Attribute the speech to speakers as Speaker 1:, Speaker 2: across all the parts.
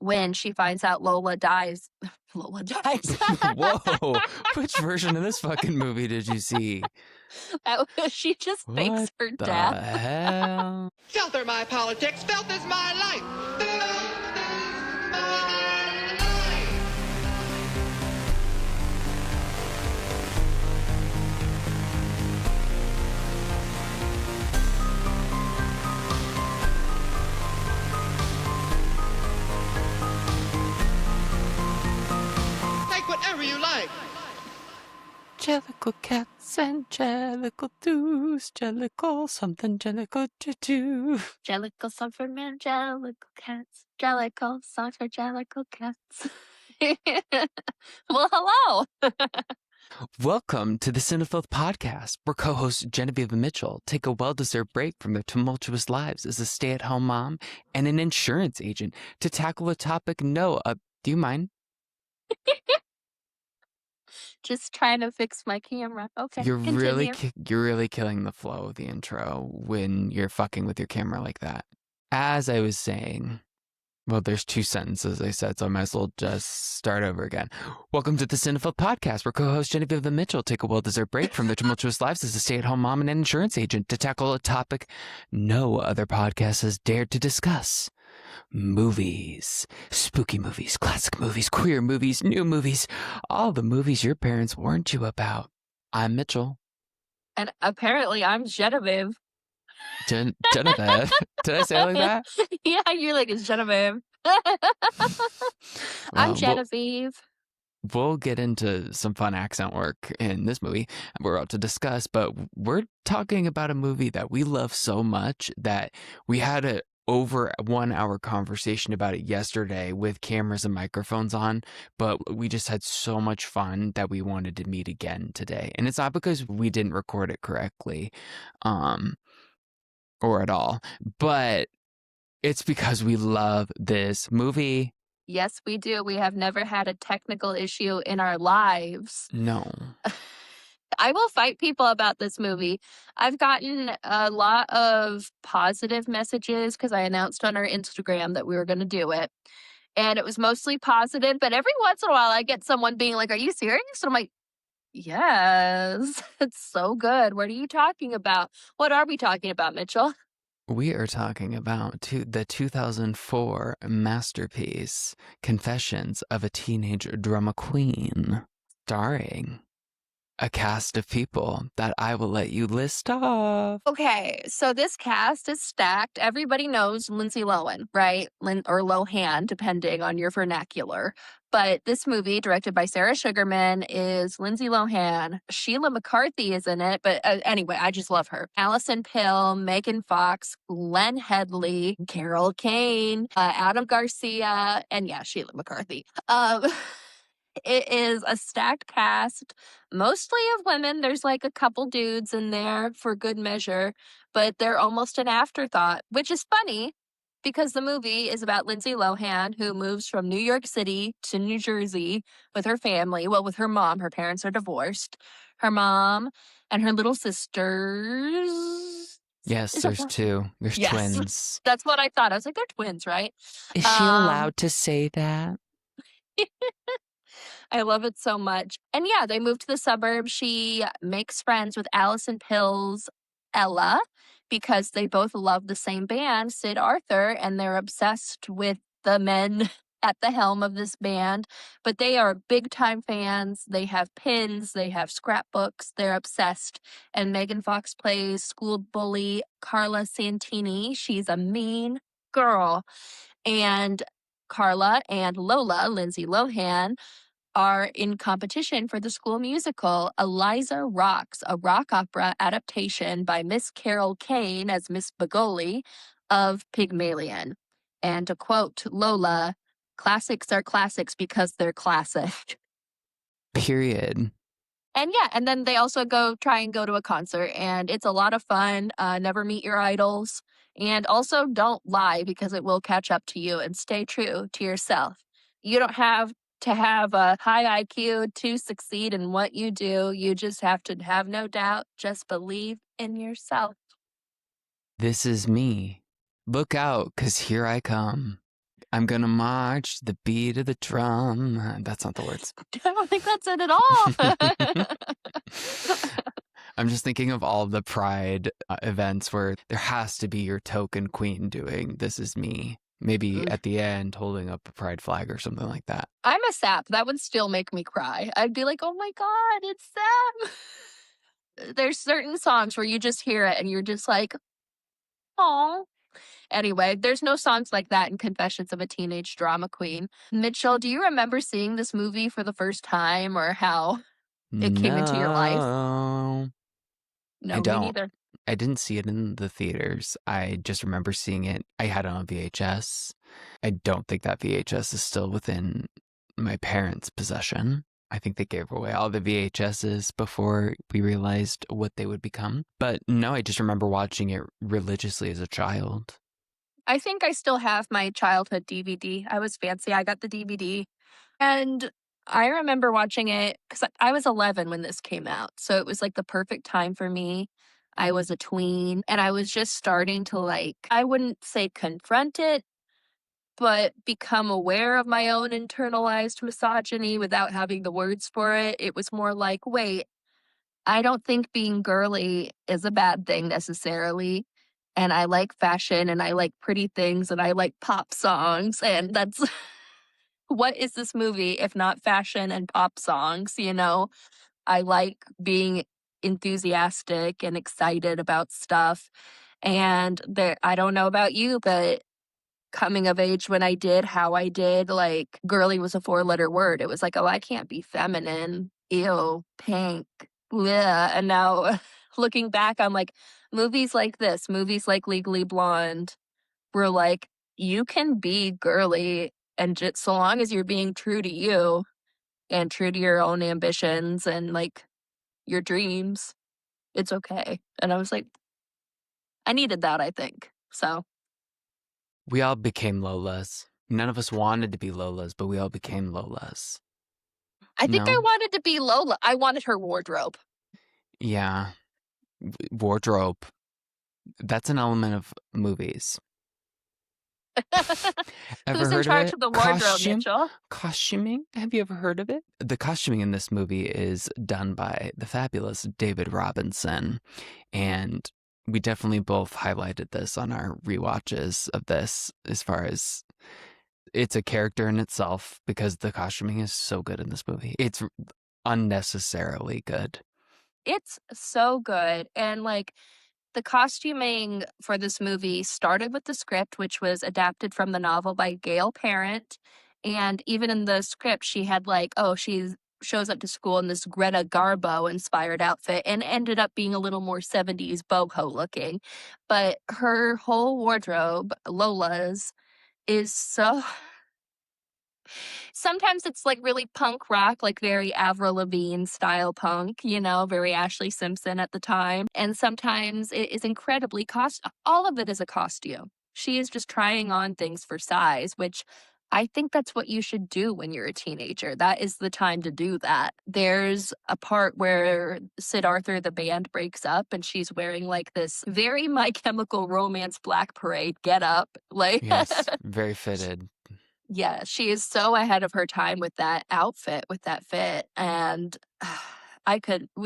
Speaker 1: when she finds out Lola dies. Lola dies.
Speaker 2: Whoa, which version of this fucking movie did you see?
Speaker 1: She just fakes
Speaker 2: What
Speaker 1: her
Speaker 2: the
Speaker 1: death.
Speaker 2: hell?
Speaker 3: Filth are my politics. Filth is my life. Filth is my life. Take whatever you like.
Speaker 2: Jellicle cats and jellicle doos, jellicle something, jellicle do.
Speaker 1: Jellicle song for men, jellicle cats. Jellicle song for jellicle cats. Well, hello.
Speaker 2: Welcome to the Cinefilth Podcast, where co-hosts Genevieve and Mitchell take a well-deserved break from their tumultuous lives as a stay-at-home mom and an insurance agent to tackle a topic do you mind?
Speaker 1: Just trying to fix my camera. Okay,
Speaker 2: You're
Speaker 1: continue.
Speaker 2: really killing the flow of the intro when you're fucking with your camera like that. As I was saying, well, there's two sentences I said, so I might as well just start over again. Welcome to the Cinefilth Podcast, where co-host Genevieve and Mitchell take a well-deserved break from their tumultuous lives as a stay-at-home mom and an insurance agent to tackle a topic no other podcast has dared to discuss. Movies. Spooky movies, classic movies, queer movies, new movies, all the movies your parents warned you about. I'm Mitchell.
Speaker 1: And apparently I'm Genevieve.
Speaker 2: Genevieve. Did I say it like that?
Speaker 1: Yeah, you're like, it's Genevieve. I'm Genevieve.
Speaker 2: We'll get into some fun accent work in this movie we're about to discuss, but we're talking about a movie that we love so much that we had a over 1 hour conversation about it yesterday with cameras and microphones on, but we just had so much fun that we wanted to meet again today. And it's not because we didn't record it correctly, or at all, but it's because we love this movie.
Speaker 1: Yes, we do. We have never had a technical issue in our lives.
Speaker 2: No.
Speaker 1: I will fight people about this movie. I've gotten a lot of positive messages because I announced on our Instagram that we were going to do it. And it was mostly positive, but every once in a while I get someone being like, "Are you serious?" And I'm like, "Yes, it's so good. What are you talking about?" What are we talking about, Mitchell?
Speaker 2: We are talking about the 2004 masterpiece, Confessions of a Teenage Drama Queen, starring a cast of people that I will let you list off.
Speaker 1: Okay, so this cast is stacked. Everybody knows Lindsay Lohan, right? Or Lohan, depending on your vernacular. But this movie, directed by Sara Sugarman, is Lindsay Lohan. Sheila McCarthy is in it, but anyway, I just love her. Allison Pill, Megan Fox, Glenn Headley, Carol Kane, Adam Garcia, and yeah, Sheila McCarthy. It is a stacked cast, mostly of women. There's like a couple dudes in there for good measure, but they're almost an afterthought, which is funny because the movie is about Lindsay Lohan, who moves from New York City to New Jersey with her family. Well, with her mom. Her parents are divorced. Her mom and her little sisters.
Speaker 2: Yes, there's two. There's
Speaker 1: Yes.
Speaker 2: twins.
Speaker 1: That's what I thought. I was like, they're twins, right?
Speaker 2: Is she allowed to say that?
Speaker 1: I love it so much. And yeah, they move to the suburbs. She makes friends with Allison Pill's Ella because they both love the same band, Sid Arthur, and they're obsessed with the men at the helm of this band. But they are big time fans. They have pins, they have scrapbooks, they're obsessed. And Megan Fox plays school bully Carla Santini. She's a mean girl. And Carla and Lola, Lindsay Lohan, are in competition for the school musical Eliza Rocks, a rock opera adaptation by Miss Carol Kane as Miss Begoli of Pygmalion. And to quote Lola, "Classics are classics because they're classic."
Speaker 2: Period.
Speaker 1: And yeah, and then they also try and go to a concert, and it's a lot of fun. Never meet your idols. And also don't lie because it will catch up to you, and stay true to yourself. You don't have to have a high IQ to succeed in what you do. You just have to have no doubt. Just believe in yourself.
Speaker 2: This is me. Look out, 'cause here I come. I'm gonna march to the beat of the drum. That's not the words.
Speaker 1: I don't think that's it at all.
Speaker 2: I'm just thinking of all the Pride events where there has to be your token queen doing "This Is Me." Maybe at the end holding up a Pride flag or something like that.
Speaker 1: I'm a sap. That would still make me cry. I'd be like, oh my God, it's Sam. There's certain songs where you just hear it and you're just like, oh. Anyway, there's no songs like that in Confessions of a Teenage Drama Queen. Mitchell, do you remember seeing this movie for the first time or how it came into your life?
Speaker 2: No, I
Speaker 1: No, me
Speaker 2: don't.
Speaker 1: neither.
Speaker 2: I didn't see it in the theaters. I just remember seeing it. I had it on VHS. I don't think that VHS is still within my parents' possession. I think they gave away all the VHSs before we realized what they would become. But no, I just remember watching it religiously as a child.
Speaker 1: I think I still have my childhood DVD. I was fancy. I got the DVD. And I remember watching it because I was 11 when this came out. So it was like the perfect time for me. I was a tween and I was just starting to like, I wouldn't say confront it, but become aware of my own internalized misogyny without having the words for it. It was more like, wait, I don't think being girly is a bad thing necessarily. And I like fashion and I like pretty things and I like pop songs. And that's what is this movie if not fashion and pop songs? You know, I like being enthusiastic and excited about stuff. And there, I don't know about you, but coming of age when I did how I did, like girly was a 4-letter word. It was like, oh, I can't be feminine. Ew, pink. Bleh. And now looking back, I'm like, movies like this, movies like Legally Blonde, were like, you can be girly and just so long as you're being true to you and true to your own ambitions and like your dreams, it's okay. And I was like, I needed that, I think. So
Speaker 2: We all became Lolas. None of us wanted to be Lolas, but we all became Lolas.
Speaker 1: I think I
Speaker 2: No?
Speaker 1: wanted to be Lola. I wanted her wardrobe.
Speaker 2: Yeah. Wardrobe. That's an element of movies. Ever
Speaker 1: Who's in
Speaker 2: heard of
Speaker 1: charge
Speaker 2: it?
Speaker 1: of the wardrobe, Mitchell?
Speaker 2: Costuming? Have you ever heard of it? The costuming in this movie is done by the fabulous David Robinson. And we definitely both highlighted this on our rewatches of this as far as it's a character in itself because the costuming is so good in this movie. It's unnecessarily good.
Speaker 1: It's so good. And like the costuming for this movie started with the script, which was adapted from the novel by Gail Parent. And even in the script, she had like, oh, she shows up to school in this Greta Garbo inspired outfit and ended up being a little more 70s boho looking. But her whole wardrobe, Lola's, is so sometimes it's like really punk rock, like very Avril Lavigne style punk, you know, very Ashley Simpson at the time. And sometimes it is incredibly all of it is a costume. She is just trying on things for size, which I think that's what you should do when you're a teenager. That is the time to do that. There's a part where Sid Arthur, the band, breaks up and she's wearing like this very My Chemical Romance Black Parade get up. Like,
Speaker 2: Yes, very fitted.
Speaker 1: yeah, she is so ahead of her time with that outfit, with that fit, and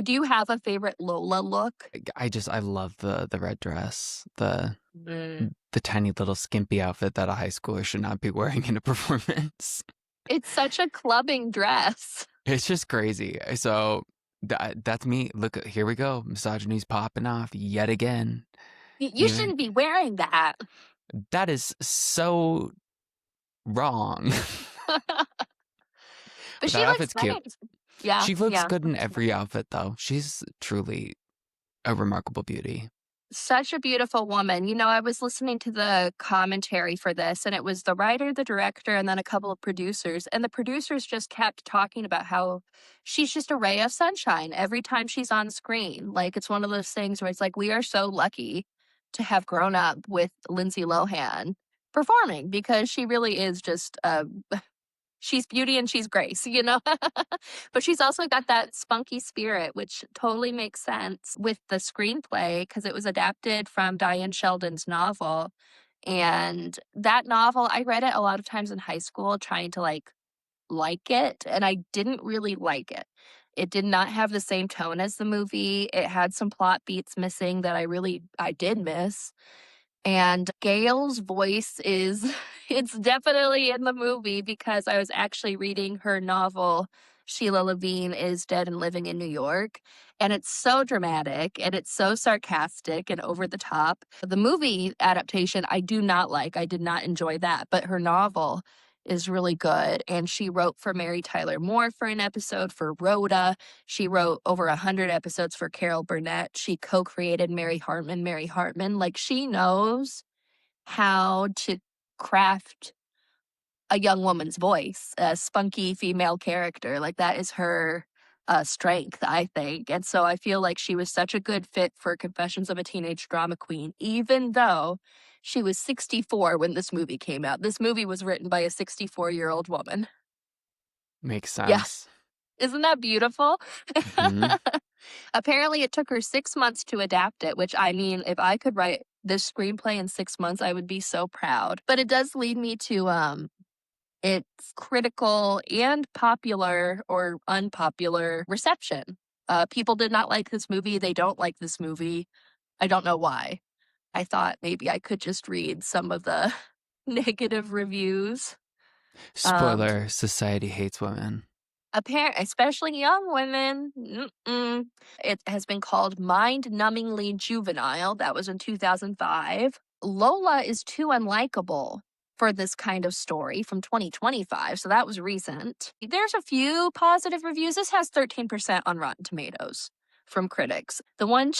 Speaker 1: do you have a favorite Lola look?
Speaker 2: I love the red dress, the
Speaker 1: Mm.
Speaker 2: the tiny little skimpy outfit that a high schooler should not be wearing in a performance.
Speaker 1: It's such a clubbing dress.
Speaker 2: It's just crazy. So that's me. Look, here we go. Misogyny's popping off yet again.
Speaker 1: You
Speaker 2: Even
Speaker 1: shouldn't be wearing that.
Speaker 2: that is so wrong.
Speaker 1: But
Speaker 2: But
Speaker 1: she
Speaker 2: that
Speaker 1: looks
Speaker 2: outfit's cute.
Speaker 1: nice. Yeah,
Speaker 2: She looks
Speaker 1: yeah.
Speaker 2: good in every outfit, though. She's truly a remarkable beauty.
Speaker 1: Such a beautiful woman. You know, I was listening to the commentary for this, and it was the writer, the director, and then a couple of producers. And the producers just kept talking about how she's just a ray of sunshine every time she's on screen. Like, it's one of those things where it's like, we are so lucky to have grown up with Lindsay Lohan performing because she really is just she's beauty and she's grace, you know? But she's also got that spunky spirit, which totally makes sense with the screenplay because it was adapted from Diane Sheldon's novel. And that novel, I read it a lot of times in high school trying to like it, and I didn't really like it. It did not have the same tone as the movie. It had some plot beats missing that I did miss. And Gail's voice is it's definitely in the movie because I was actually reading her novel, Sheila Levine is Dead and Living in New York, and it's so dramatic and it's so sarcastic and over the top. The movie adaptation, I do not like. I did not enjoy that, but her novel is really good. And she wrote for Mary Tyler Moore for an episode for Rhoda. She wrote over 100 episodes for Carol Burnett. She co-created Mary Hartman. Mary Hartman, like she knows how to craft a young woman's voice, a spunky female character. Like that is her strength, I think. And so I feel like she was such a good fit for Confessions of a Teenage Drama Queen, even though she was 64 when this movie came out. This movie was written by a 64-year-old woman.
Speaker 2: Makes
Speaker 1: Yeah.
Speaker 2: sense.
Speaker 1: Isn't that beautiful?
Speaker 2: Mhm.
Speaker 1: Apparently, it took her 6 months to adapt it, which I mean, if I could write this screenplay in 6 months, I would be so proud. But it does lead me to its critical and popular or unpopular reception. People did not like this movie. They don't like this movie. I don't know why. I thought maybe I could just read some of the negative reviews.
Speaker 2: Spoiler, society hates women.
Speaker 1: Especially young women. Mm-mm. It has been called mind-numbingly juvenile. That was in 2005. Lola is too unlikable for this kind of story from 2025, so that was recent. There's a few positive reviews. This has 13% on Rotten Tomatoes from critics. The one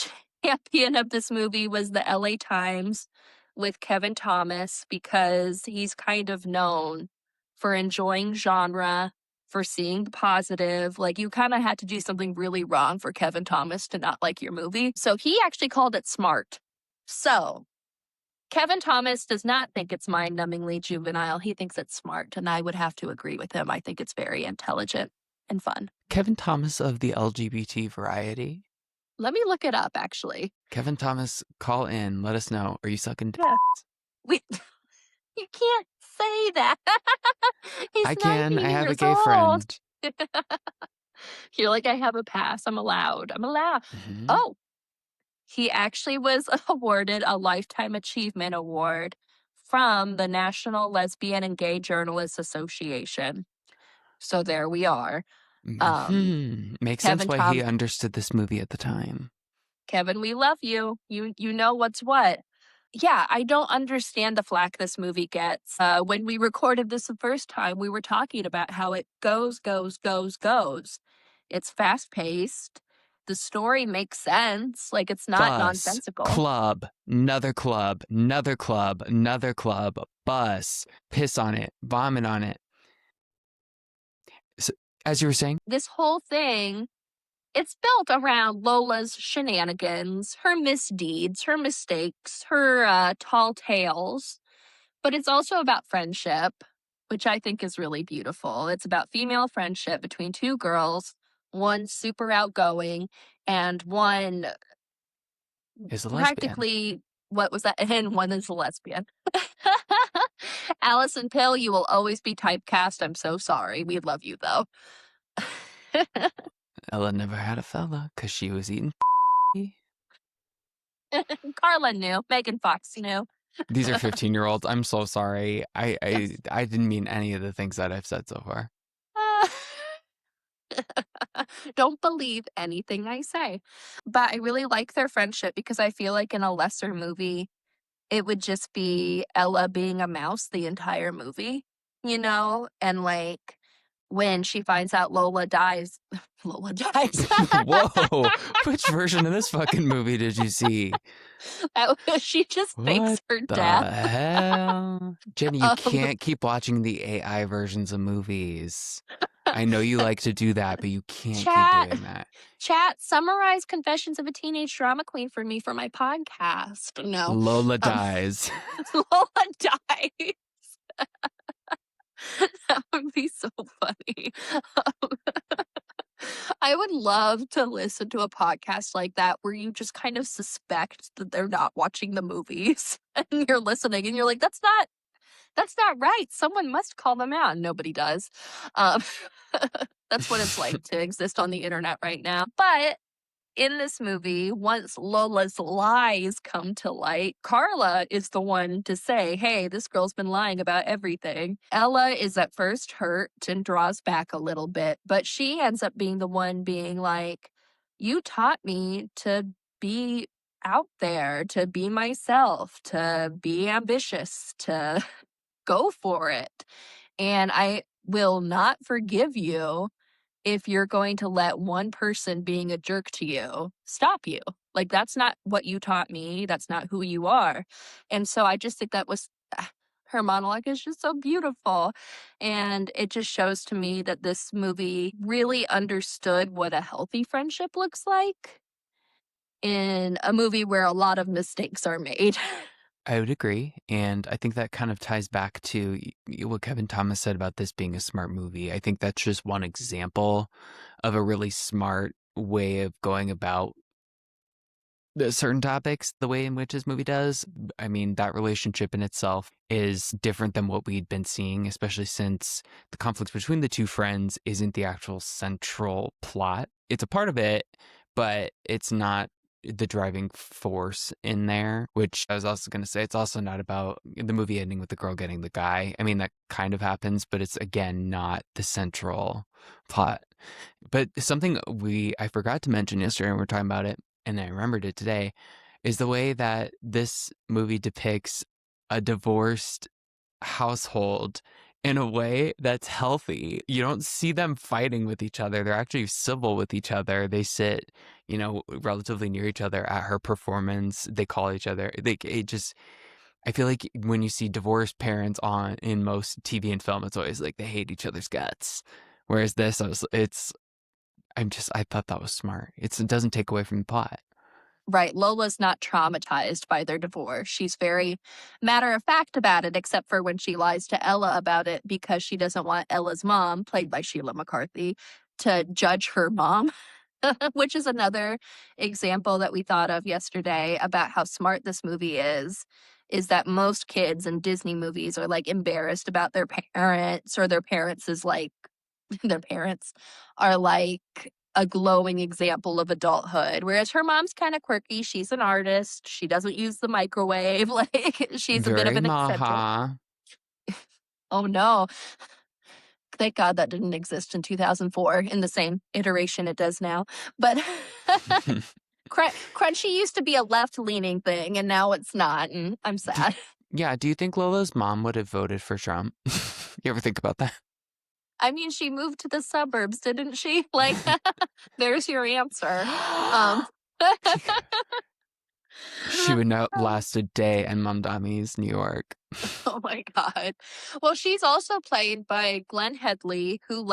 Speaker 1: champion of this movie was the LA Times with Kevin Thomas because he's kind of known for enjoying genre, for seeing the positive. Like, you kind of had to do something really wrong for Kevin Thomas to not like your movie. So he actually called it smart. So Kevin Thomas does not think it's mind-numbingly juvenile. He thinks it's smart, and I would have to agree with him. I think it's very intelligent and fun.
Speaker 2: Kevin Thomas of the LGBT variety.
Speaker 1: Let me look it up, actually.
Speaker 2: Kevin Thomas, call in. Let us know. Are you sucking dick?
Speaker 1: Yeah. Wait, you can't say that. He's
Speaker 2: I
Speaker 1: 90
Speaker 2: can. I have a
Speaker 1: years
Speaker 2: gay
Speaker 1: old.
Speaker 2: friend.
Speaker 1: You're like, I have a pass. I'm allowed.
Speaker 2: Mhm.
Speaker 1: Oh, he actually was awarded a Lifetime Achievement Award from the National Lesbian and Gay Journalists Association. So there we are.
Speaker 2: Makes sense
Speaker 1: Kevin
Speaker 2: why
Speaker 1: Tom
Speaker 2: he understood this movie at the time.
Speaker 1: Kevin, we love you. You know what's what. Yeah, I don't understand the flack this movie gets. When we recorded this the first time, we were talking about how it goes, goes, goes, goes. It's fast paced. The story makes sense. Like, it's not
Speaker 2: Bus,
Speaker 1: nonsensical.
Speaker 2: club, another club, another club, another club, bus, piss on it, vomit on it. So, as you were saying,
Speaker 1: This whole thing, it's built around Lola's shenanigans, her misdeeds, her mistakes, her tall tales. But it's also about friendship, which I think is really beautiful. It's about female friendship between two girls, one super outgoing and one
Speaker 2: is a lesbian.
Speaker 1: practically, what was that? And one is a lesbian. Allison Pill, you will always be typecast. I'm so sorry. We love you, though.
Speaker 2: Ella never had a fella because she was eating.
Speaker 1: Carla knew. Megan Fox knew.
Speaker 2: These are 15-year-olds. I'm so sorry. I didn't mean any of the things that I've said so far.
Speaker 1: Don't believe anything I say. But I really like their friendship because I feel like in a lesser movie, it would just be Ella being a mouse the entire movie, you know? And like when she finds out Lola dies, Lola dies.
Speaker 2: Whoa, which version of this fucking movie did you see?
Speaker 1: She just fakes
Speaker 2: What
Speaker 1: her
Speaker 2: the
Speaker 1: death.
Speaker 2: hell? Jenny, you can't keep watching the AI versions of movies. I know you like to do that, but you can't keep doing that.
Speaker 1: Chat, summarize Confessions of a Teenage Drama Queen for me for my podcast. No.
Speaker 2: Lola dies.
Speaker 1: Lola dies. That would be so funny. I would love to listen to a podcast like that where you just kind of suspect that they're not watching the movies and you're listening and you're like, that's not right. Someone must call them out. And nobody does. Um, that's what it's like to exist on the internet right now. But in this movie, once Lola's lies come to light, Carla is the one to say, hey, this girl's been lying about everything. Ella is at first hurt and draws back a little bit, but she ends up being the one being like, you taught me to be out there, to be myself, to be ambitious, to go for it. And I will not forgive you if you're going to let one person being a jerk to you stop you. Like, that's not what you taught me. That's not who you are. And so I just think that was her monologue is just so beautiful. And it just shows to me that this movie really understood what a healthy friendship looks like in a movie where a lot of mistakes are made.
Speaker 2: I would agree. And I think that kind of ties back to what Kevin Thomas said about this being a smart movie. I think that's just one example of a really smart way of going about the certain topics the way in which this movie does. I mean, that relationship in itself is different than what we'd been seeing, especially since the conflict between the two friends isn't the actual central plot. It's a part of it, but it's not the driving force in there, which I was also going to say, it's also not about the movie ending with the girl getting the guy. I mean, that kind of happens, but it's again not the central plot. But something I forgot to mention yesterday when we were talking about it, and I remembered it today, is the way that this movie depicts a divorced household in a way that's healthy. You don't see them fighting with each other. They're actually civil with each other. They sit, relatively near each other at her performance. They call each other. I feel like when you see divorced parents in most TV and film, it's always like they hate each other's guts. Whereas this, I thought that was smart. It doesn't take away from the plot.
Speaker 1: Right. Lola's not traumatized by their divorce. She's very matter of fact about it, except for when she lies to Ella about it because she doesn't want Ella's mom, played by Sheila McCarthy, to judge her mom, which is another example that we thought of yesterday about how smart this movie is that most kids in Disney movies are like embarrassed about their parents, or their parents is like their parents are like a glowing example of adulthood. Whereas her mom's kind of quirky. She's an artist. She doesn't use the microwave. Like, she's a bit of
Speaker 2: Very
Speaker 1: an eccentric.
Speaker 2: maha.
Speaker 1: Oh no. Thank God that didn't exist in 2004 in the same iteration it does now. But Crunchy used to be a left-leaning thing, and now it's not, and I'm sad.
Speaker 2: Yeah, do you think Lola's mom would have voted for Trump? You ever think about that?
Speaker 1: I mean, she moved to the suburbs, didn't she? Like, there's your answer. Um,
Speaker 2: She would not last a day in Mamdami's New York.
Speaker 1: Oh my God. Well, she's also played by Glenn Headley, who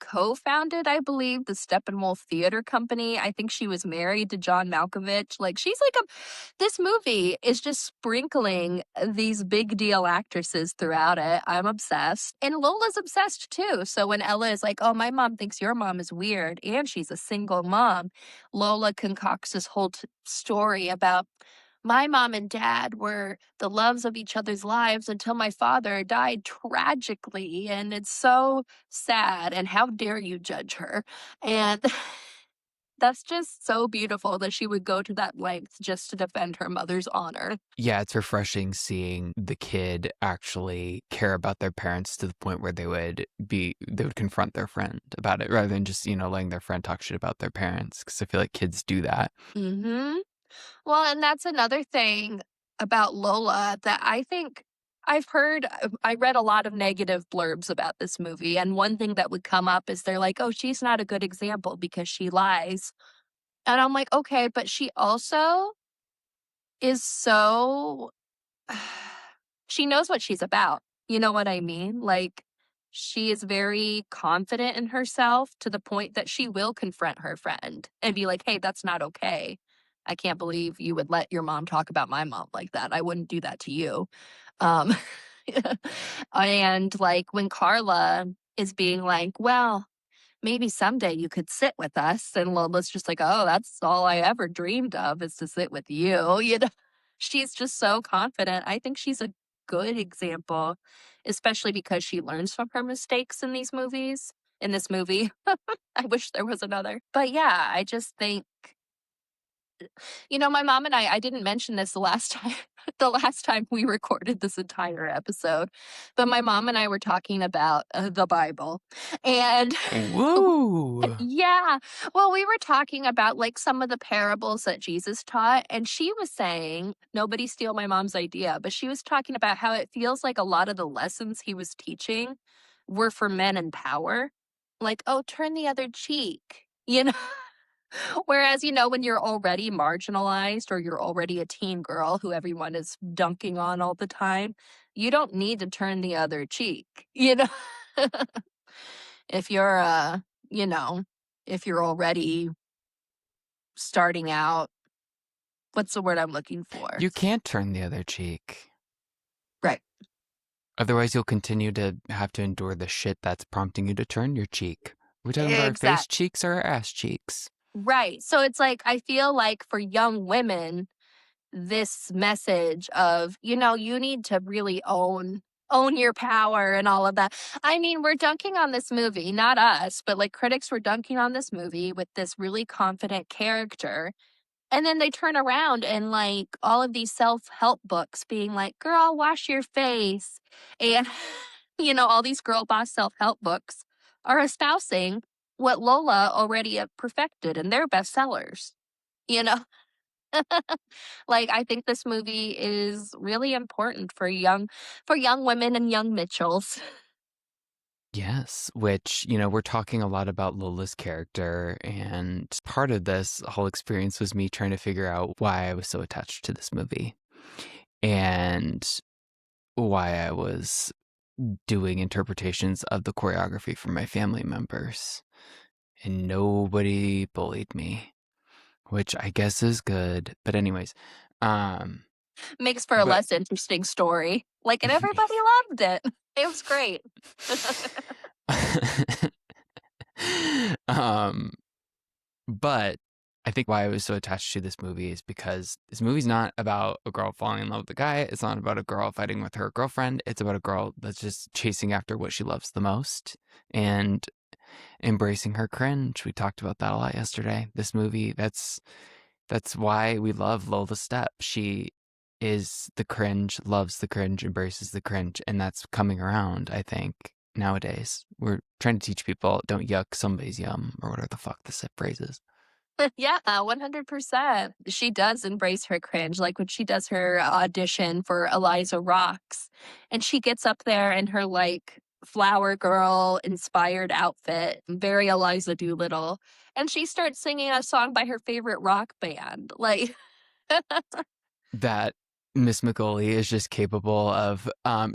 Speaker 1: co-founded, I believe, the Steppenwolf Theater Company. I think she was married to John Malkovich. Like, she's this movie is just sprinkling these big deal actresses throughout it. I'm obsessed. And Lola's obsessed too. So when Ella is like, oh, my mom thinks your mom is weird and she's a single mom, Lola concocts this whole story about my mom and dad were the loves of each other's lives until my father died tragically. And it's so sad. And how dare you judge her? And that's just so beautiful that she would go to that length just to defend her mother's honor.
Speaker 2: Yeah, it's refreshing seeing the kid actually care about their parents to the point where they would confront their friend about it rather than just, letting their friend talk shit about their parents. Because I feel like kids do that.
Speaker 1: Mm-hmm. Well, and that's another thing about Lola that I think I read a lot of negative blurbs about this movie. And one thing that would come up is they're like, oh, she's not a good example because she lies. And I'm like, okay, but she also is so, she knows what she's about. You know what I mean? Like, she is very confident in herself to the point that she will confront her friend and be like, hey, that's not okay. I can't believe you would let your mom talk about my mom like that. I wouldn't do that to you. Um, and like when Carla is being like, well, maybe someday you could sit with us. And Lola's just like, oh, that's all I ever dreamed of is to sit with you. You know, she's just so confident. I think she's a good example, especially because she learns from her mistakes in these movies. In this movie, I wish there was another. But yeah, I just think, my mom and I didn't mention this the last time, the last time we recorded this entire episode, but my mom and I were talking about the Bible. And
Speaker 2: Woo!
Speaker 1: yeah. Well, we were talking about like some of the parables that Jesus taught, and she was saying, nobody steal my mom's idea, but she was talking about how it feels like a lot of the lessons he was teaching were for men in power. Like, oh, turn the other cheek, you know? Whereas, when you're already marginalized or you're already a teen girl who everyone is dunking on all the time, you don't need to turn the other cheek, you know? If you're, you know, if you're already starting out, what's the word I'm looking for?
Speaker 2: You can't turn the other cheek.
Speaker 1: Right.
Speaker 2: Otherwise, you'll continue to have to endure the shit that's prompting you to turn your cheek. We're talking about our face
Speaker 1: Exact.
Speaker 2: cheeks or our ass cheeks.
Speaker 1: Right. So it's like, I feel like for young women, this message of, you need to really own your power and all of that. I mean, we're dunking on this movie, not us, but like critics were dunking on this movie with this really confident character. And then they turn around and like all of these self-help books being like, girl, wash your face. And, all these girl boss self-help books are espousing what Lola already perfected and they're bestsellers. You know, like I think this movie is really important for young women and young Mitchells.
Speaker 2: Yes, which, we're talking a lot about Lola's character, and part of this whole experience was me trying to figure out why I was so attached to this movie and why I was doing interpretations of the choreography from my family members. And nobody bullied me, which I guess is good. But anyways, um,
Speaker 1: Makes for a
Speaker 2: but
Speaker 1: less interesting story. Like, and everybody loved it. It was great.
Speaker 2: um, but I think why I was so attached to this movie is because this movie's not about a girl falling in love with a guy. It's not about a girl fighting with her girlfriend. It's about a girl that's just chasing after what she loves the most and embracing her cringe. We talked about that a lot yesterday. This movie, that's why we love Lola Step. She is the cringe, loves the cringe, embraces the cringe, and that's coming around, I think, nowadays. We're trying to teach people don't yuck somebody's yum or whatever the fuck the phrase is.
Speaker 1: Yeah, 100%. She does embrace her cringe, like when she does her audition for Eliza Rocks, and she gets up there in her like flower girl inspired outfit, very Eliza Doolittle, and she starts singing a song by her favorite rock band. Like,
Speaker 2: That Miss McGoley is just capable of,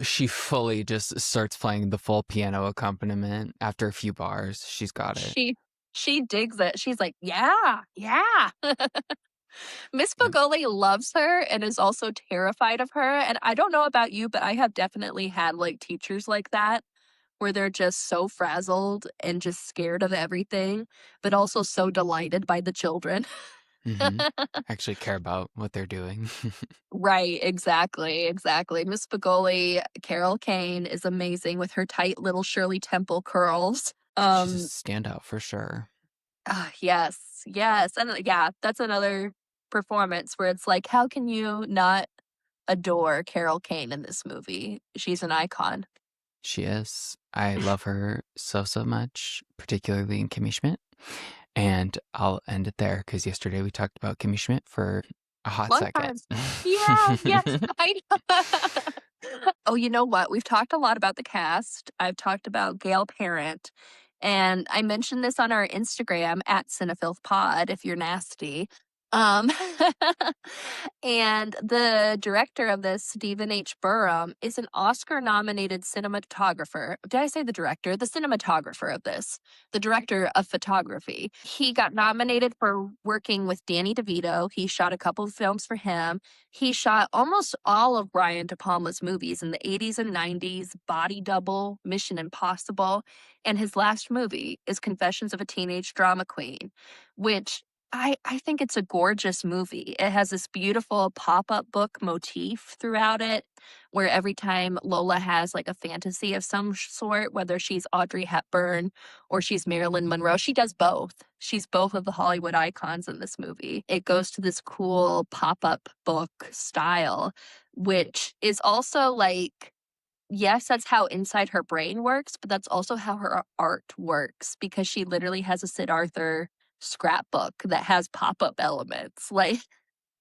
Speaker 2: she fully just starts playing the full piano accompaniment after a few bars. She's got it.
Speaker 1: she digs it. She's like, yeah, yeah. Miss
Speaker 2: Yep.
Speaker 1: Pagoli loves her and is also terrified of her. And I don't know about you, but I have definitely had like teachers like that where they're just so frazzled and just scared of everything, but also so delighted by the children.
Speaker 2: Mm-hmm. Actually care about what they're doing.
Speaker 1: Right, exactly, exactly. Miss Pagoli, Carol Kane is amazing with her tight little Shirley Temple curls.
Speaker 2: She's a standout for sure.
Speaker 1: Yes, yes. And yeah, that's another performance where it's like, how can you not adore Carol Kane in this movie? She's an icon.
Speaker 2: She is. I love her so, so much, particularly in Kimmy Schmidt. And I'll end it there because yesterday we talked about Kimmy Schmidt for a hot
Speaker 1: Long
Speaker 2: second.
Speaker 1: time. Yeah, yeah. I know. Oh, you know what? We've talked a lot about the cast. I've talked about Gail Parent. And I mentioned this on our Instagram at CinephilePod if you're nasty. Um, and the director of this, Stephen H. Burham, is an Oscar-nominated cinematographer. Did I say the director? The cinematographer of this, the director of photography. He got nominated for working with Danny DeVito. He shot a couple of films for him. He shot almost all of Brian De Palma's movies in the 80s and 90s, Body Double, Mission Impossible, and his last movie is Confessions of a Teenage Drama Queen, which I think it's a gorgeous movie. It has this beautiful pop-up book motif throughout it, where every time Lola has like a fantasy of some sort, whether she's Audrey Hepburn or she's Marilyn Monroe, she does both. She's both of the Hollywood icons in this movie. It goes to this cool pop-up book style, which is also like, yes, that's how inside her brain works, but that's also how her art works because she literally has a Sid Arthur scrapbook that has pop-up elements. Like,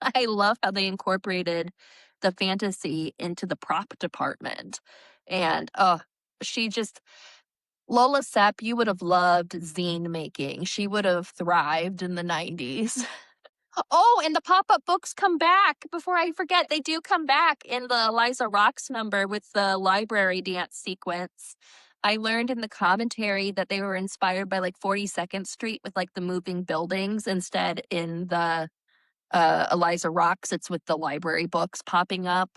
Speaker 1: I love how they incorporated the fantasy into the prop department. And she just Lola Sepp, you would have loved zine making. She would have thrived in the 90s. Oh, and the pop-up books come back. Before I forget, they do come back in the Eliza Rocks number with the library dance sequence. I learned in the commentary that they were inspired by like 42nd Street with like the moving buildings. Instead, in the Eliza Rocks, it's with the library books popping up.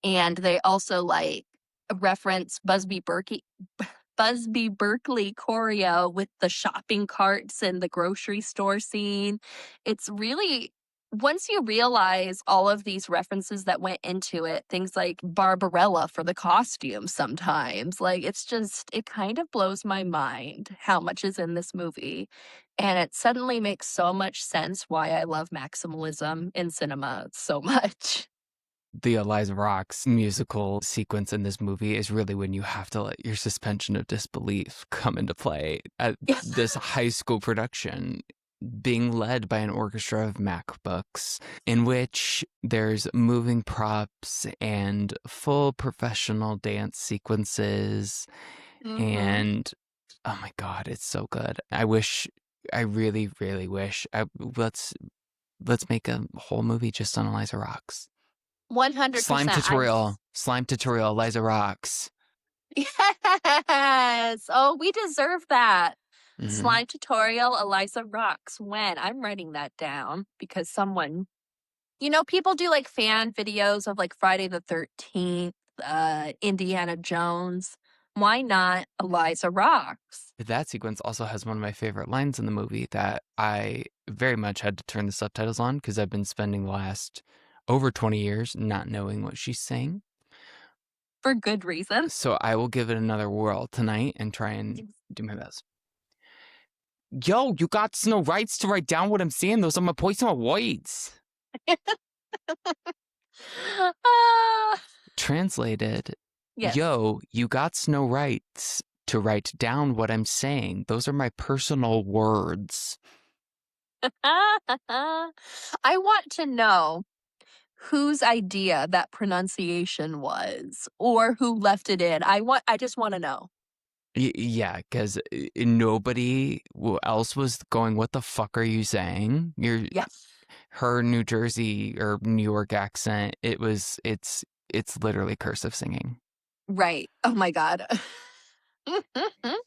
Speaker 1: And they also like reference Busby Berkeley choreo with the shopping carts and the grocery store scene. It's really, once you realize all of these references that went into it, things like Barbarella for the costume sometimes, like it's just, it kind of blows my mind how much is in this movie. And it suddenly makes so much sense why I love maximalism in cinema so much.
Speaker 2: The Eliza Rocks musical sequence in this movie is really when you have to let your suspension of disbelief come into play at this high school production being led by an orchestra of MacBooks in which there's moving props and full professional dance sequences. And oh my God, it's so good. I really, really wish let's make a whole movie just on Eliza Rocks.
Speaker 1: 100%.
Speaker 2: Slime tutorial, Eliza Rocks.
Speaker 1: Yes. Oh, we deserve that.
Speaker 2: Mhm.
Speaker 1: Slime tutorial, Eliza Rocks. When? I'm writing that down because someone, people do like fan videos of like Friday the 13th, Indiana Jones. Why not Eliza Rocks?
Speaker 2: That sequence also has one of my favorite lines in the movie that I very much had to turn the subtitles on because I've been spending the last over 20 years not knowing what she's saying.
Speaker 1: For good reason.
Speaker 2: So I will give it another whirl tonight and try and do my best. Yo, you got no rights to write down what I'm saying. Those are my personal words. Translated,
Speaker 1: Yes.
Speaker 2: yo, you got no rights to write down what I'm saying. Those are my personal words.
Speaker 1: I want to know whose idea that pronunciation was or who left it in. I just want to know.
Speaker 2: Yeah, because nobody else was going, what the fuck are you saying?
Speaker 1: Yes.
Speaker 2: Her New Jersey or New York accent, it's literally cursive singing.
Speaker 1: Right. Oh my God.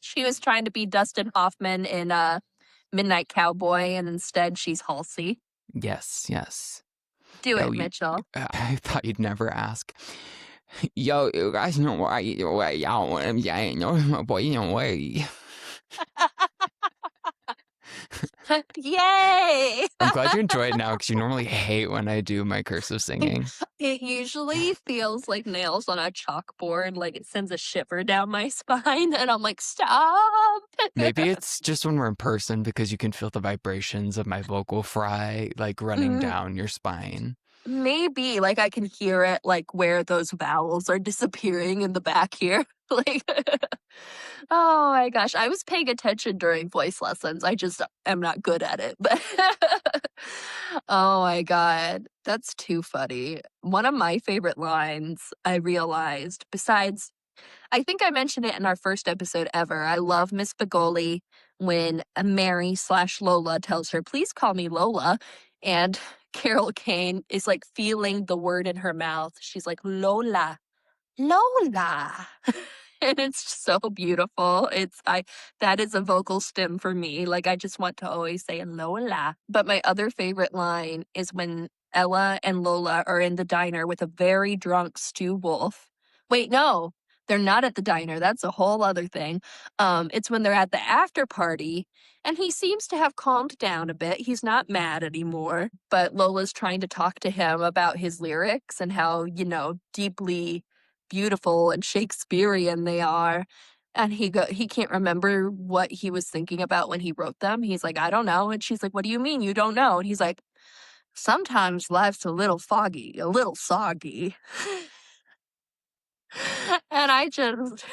Speaker 1: She was trying to be Dustin Hoffman in Midnight Cowboy, and instead she's Halsey.
Speaker 2: Yes.
Speaker 1: Do it, Mitchell.
Speaker 2: I thought you'd never ask. Yo, you guys know what I'm saying. My boy, way.
Speaker 1: Yay!
Speaker 2: I'm glad you enjoy it now because you normally hate when I do my cursive singing.
Speaker 1: It usually feels like nails on a chalkboard, like it sends a shiver down my spine, and I'm like, stop!
Speaker 2: Maybe it's just when we're in person because you can feel the vibrations of my vocal fry like running down your spine.
Speaker 1: Maybe, like I can hear it, like where those vowels are disappearing in the back here. Like, oh my gosh, I was paying attention during voice lessons. I just am not good at it. But oh my God, that's too funny. One of my favorite lines I realized, besides, I think I mentioned it in our first episode ever. I love Miss Begoli when Mary/Lola tells her, please call me Lola. And Carol Kane is like feeling the word in her mouth. She's like, Lola, Lola. And it's so beautiful. That is a vocal stim for me. Like I just want to always say Lola. But my other favorite line is when Ella and Lola are in the diner with a very drunk Stu Wolf. Wait, no, they're not at the diner. That's a whole other thing. It's when they're at the after party and he seems to have calmed down a bit. He's not mad anymore, but Lola's trying to talk to him about his lyrics and how, deeply beautiful and Shakespearean they are. And he can't remember what he was thinking about when he wrote them. He's like, I don't know. And she's like, what do you mean you don't know? And he's like, sometimes life's a little foggy, a little soggy. And I just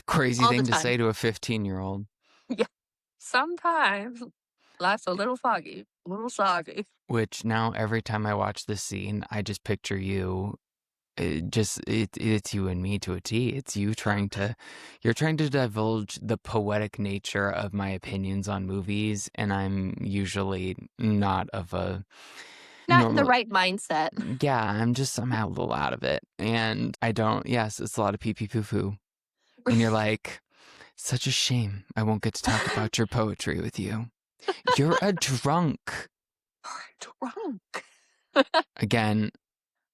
Speaker 2: Crazy
Speaker 1: all the
Speaker 2: thing to
Speaker 1: time.
Speaker 2: say to a 15-year-old.
Speaker 1: Yeah. Sometimes life's a little foggy, a little soggy.
Speaker 2: Which now every time I watch this scene, I just picture you. It's you and me to a T. It's you're trying to divulge the poetic nature of my opinions on movies, and I'm usually not of a
Speaker 1: Not in the
Speaker 2: normal.
Speaker 1: right mindset.
Speaker 2: Yeah, I'm out a little out of it, and I don't. Yes, it's a lot of pee pee poo poo, and you're like, such a shame. I won't get to talk about your poetry with you. You're a drunk.
Speaker 1: Drunk.
Speaker 2: Again,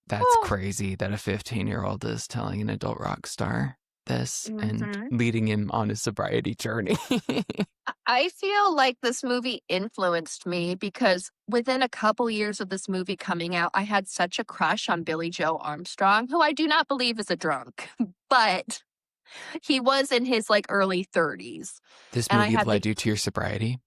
Speaker 2: that's
Speaker 1: Oh.
Speaker 2: crazy that a 15-year-old is telling an adult rock star this and
Speaker 1: Mhm.
Speaker 2: leading him on his sobriety journey.
Speaker 1: I feel like this movie influenced me because within a couple years of this movie coming out, I had such a crush on Billy Joe Armstrong, who I do not believe is a drunk, but he was in his like early 30s.
Speaker 2: This
Speaker 1: And I
Speaker 2: movie
Speaker 1: had
Speaker 2: led you to your sobriety?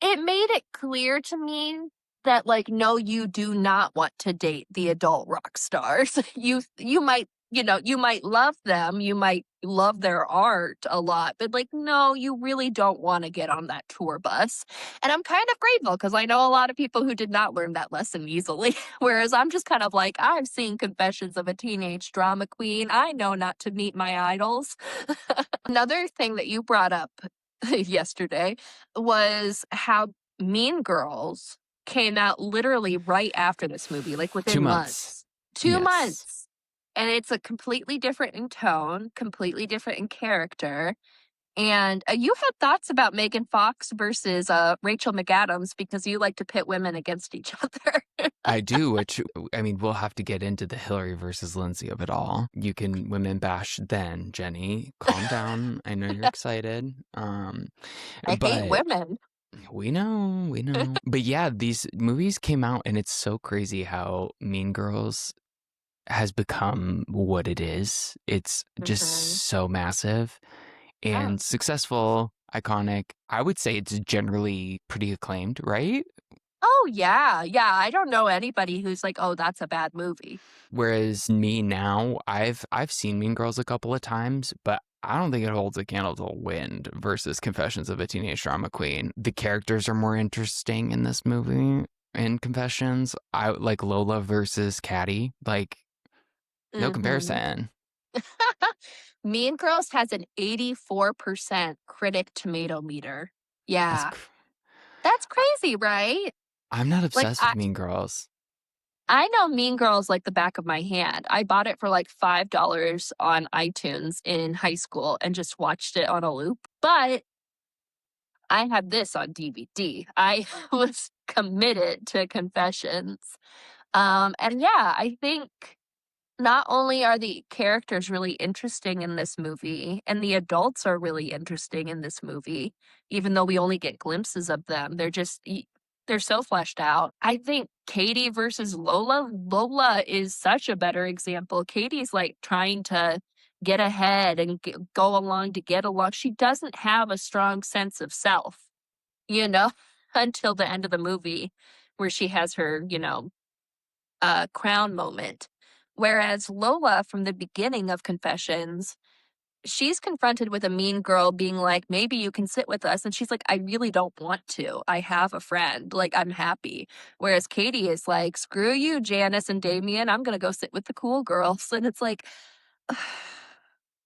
Speaker 1: it made it clear to me that like no, you do not want to date the adult rock stars. You might, you might love them, you might love their art a lot, but like no, you really don't want to get on that tour bus. And I'm kind of grateful because I know a lot of people who did not learn that lesson easily. Whereas I'm just kind of like, I've seen Confessions of a Teenage Drama Queen. I know not to meet my idols. Another thing that you brought up yesterday was how Mean Girls came out literally right after this movie, like
Speaker 2: 2
Speaker 1: within
Speaker 2: months.
Speaker 1: months. 2
Speaker 2: Yes.
Speaker 1: months. And it's a completely different in tone, completely different in character. And you had thoughts about Megan Fox versus Rachel McAdams because you like to pit women against each other.
Speaker 2: I do, which, I mean, we'll have to get into the Hillary versus Lindsay of it all. You can women bash then, Jenny. Calm down. I know you're excited.
Speaker 1: I hate
Speaker 2: But
Speaker 1: women.
Speaker 2: we know. But yeah, these movies came out, and it's so crazy how Mean Girls has become what it is. It's just
Speaker 1: Mhm.
Speaker 2: so massive
Speaker 1: Yeah.
Speaker 2: and successful, iconic. I would say it's generally pretty acclaimed, right?
Speaker 1: Oh, yeah. Yeah. I don't know anybody who's like, oh, that's a bad movie.
Speaker 2: Whereas me now, I've seen Mean Girls a couple of times, but I don't think it holds a candle to Wind versus Confessions of a Teenage Drama Queen. The characters are more interesting in this movie. In Confessions, I like Lola versus Caddy. Like, no
Speaker 1: Mhm.
Speaker 2: comparison.
Speaker 1: Mean Girls has an 84% critic tomato meter.
Speaker 2: That's
Speaker 1: Yeah. That's crazy, right?
Speaker 2: I'm not
Speaker 1: Like,
Speaker 2: obsessed with Mean Girls.
Speaker 1: I know Mean Girls like the back of my hand. I bought it for like $5 on iTunes in high school and just watched it on a loop. But I had this on DVD. I was committed to Confessions. And yeah, I think not only are the characters really interesting in this movie, and the adults are really interesting in this movie, even though we only get glimpses of them. They're so fleshed out. I think Katie versus Lola. Lola is such a better example. Katie's like trying to get ahead and go along to get along. She doesn't have a strong sense of self, you know, until the end of the movie where she has her, crown moment. Whereas Lola, from the beginning of Confessions, she's confronted with a mean girl being like, maybe you can sit with us. And she's like, I really don't want to. I have a friend. Like, I'm happy. Whereas Katie is like, screw you, Janice and Damien. I'm going to go sit with the cool girls. And it's like,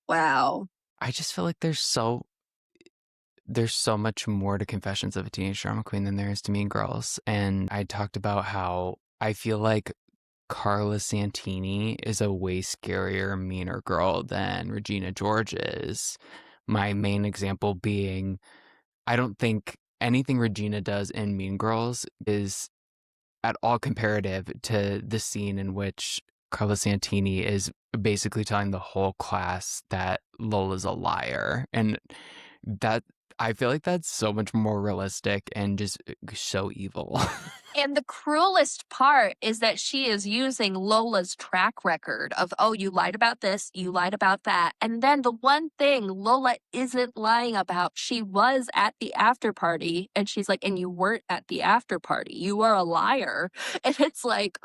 Speaker 1: wow.
Speaker 2: I just feel like there's so much more to Confessions of a Teenage Drama Queen than there is to Mean Girls. And I talked about how I feel like Carla Santini is a way scarier, meaner girl than Regina George is. My main example being, I don't think anything Regina does in Mean Girls is at all comparative to the scene in which Carla Santini is basically telling the whole class that Lola's a liar. And that, I feel like that's so much more realistic and just so evil.
Speaker 1: And the cruelest part is that she is using Lola's track record of, oh, you lied about this, you lied about that. And then the one thing Lola isn't lying about, she was at the after party. And she's like, and you weren't at the after party. You are a liar. And it's like,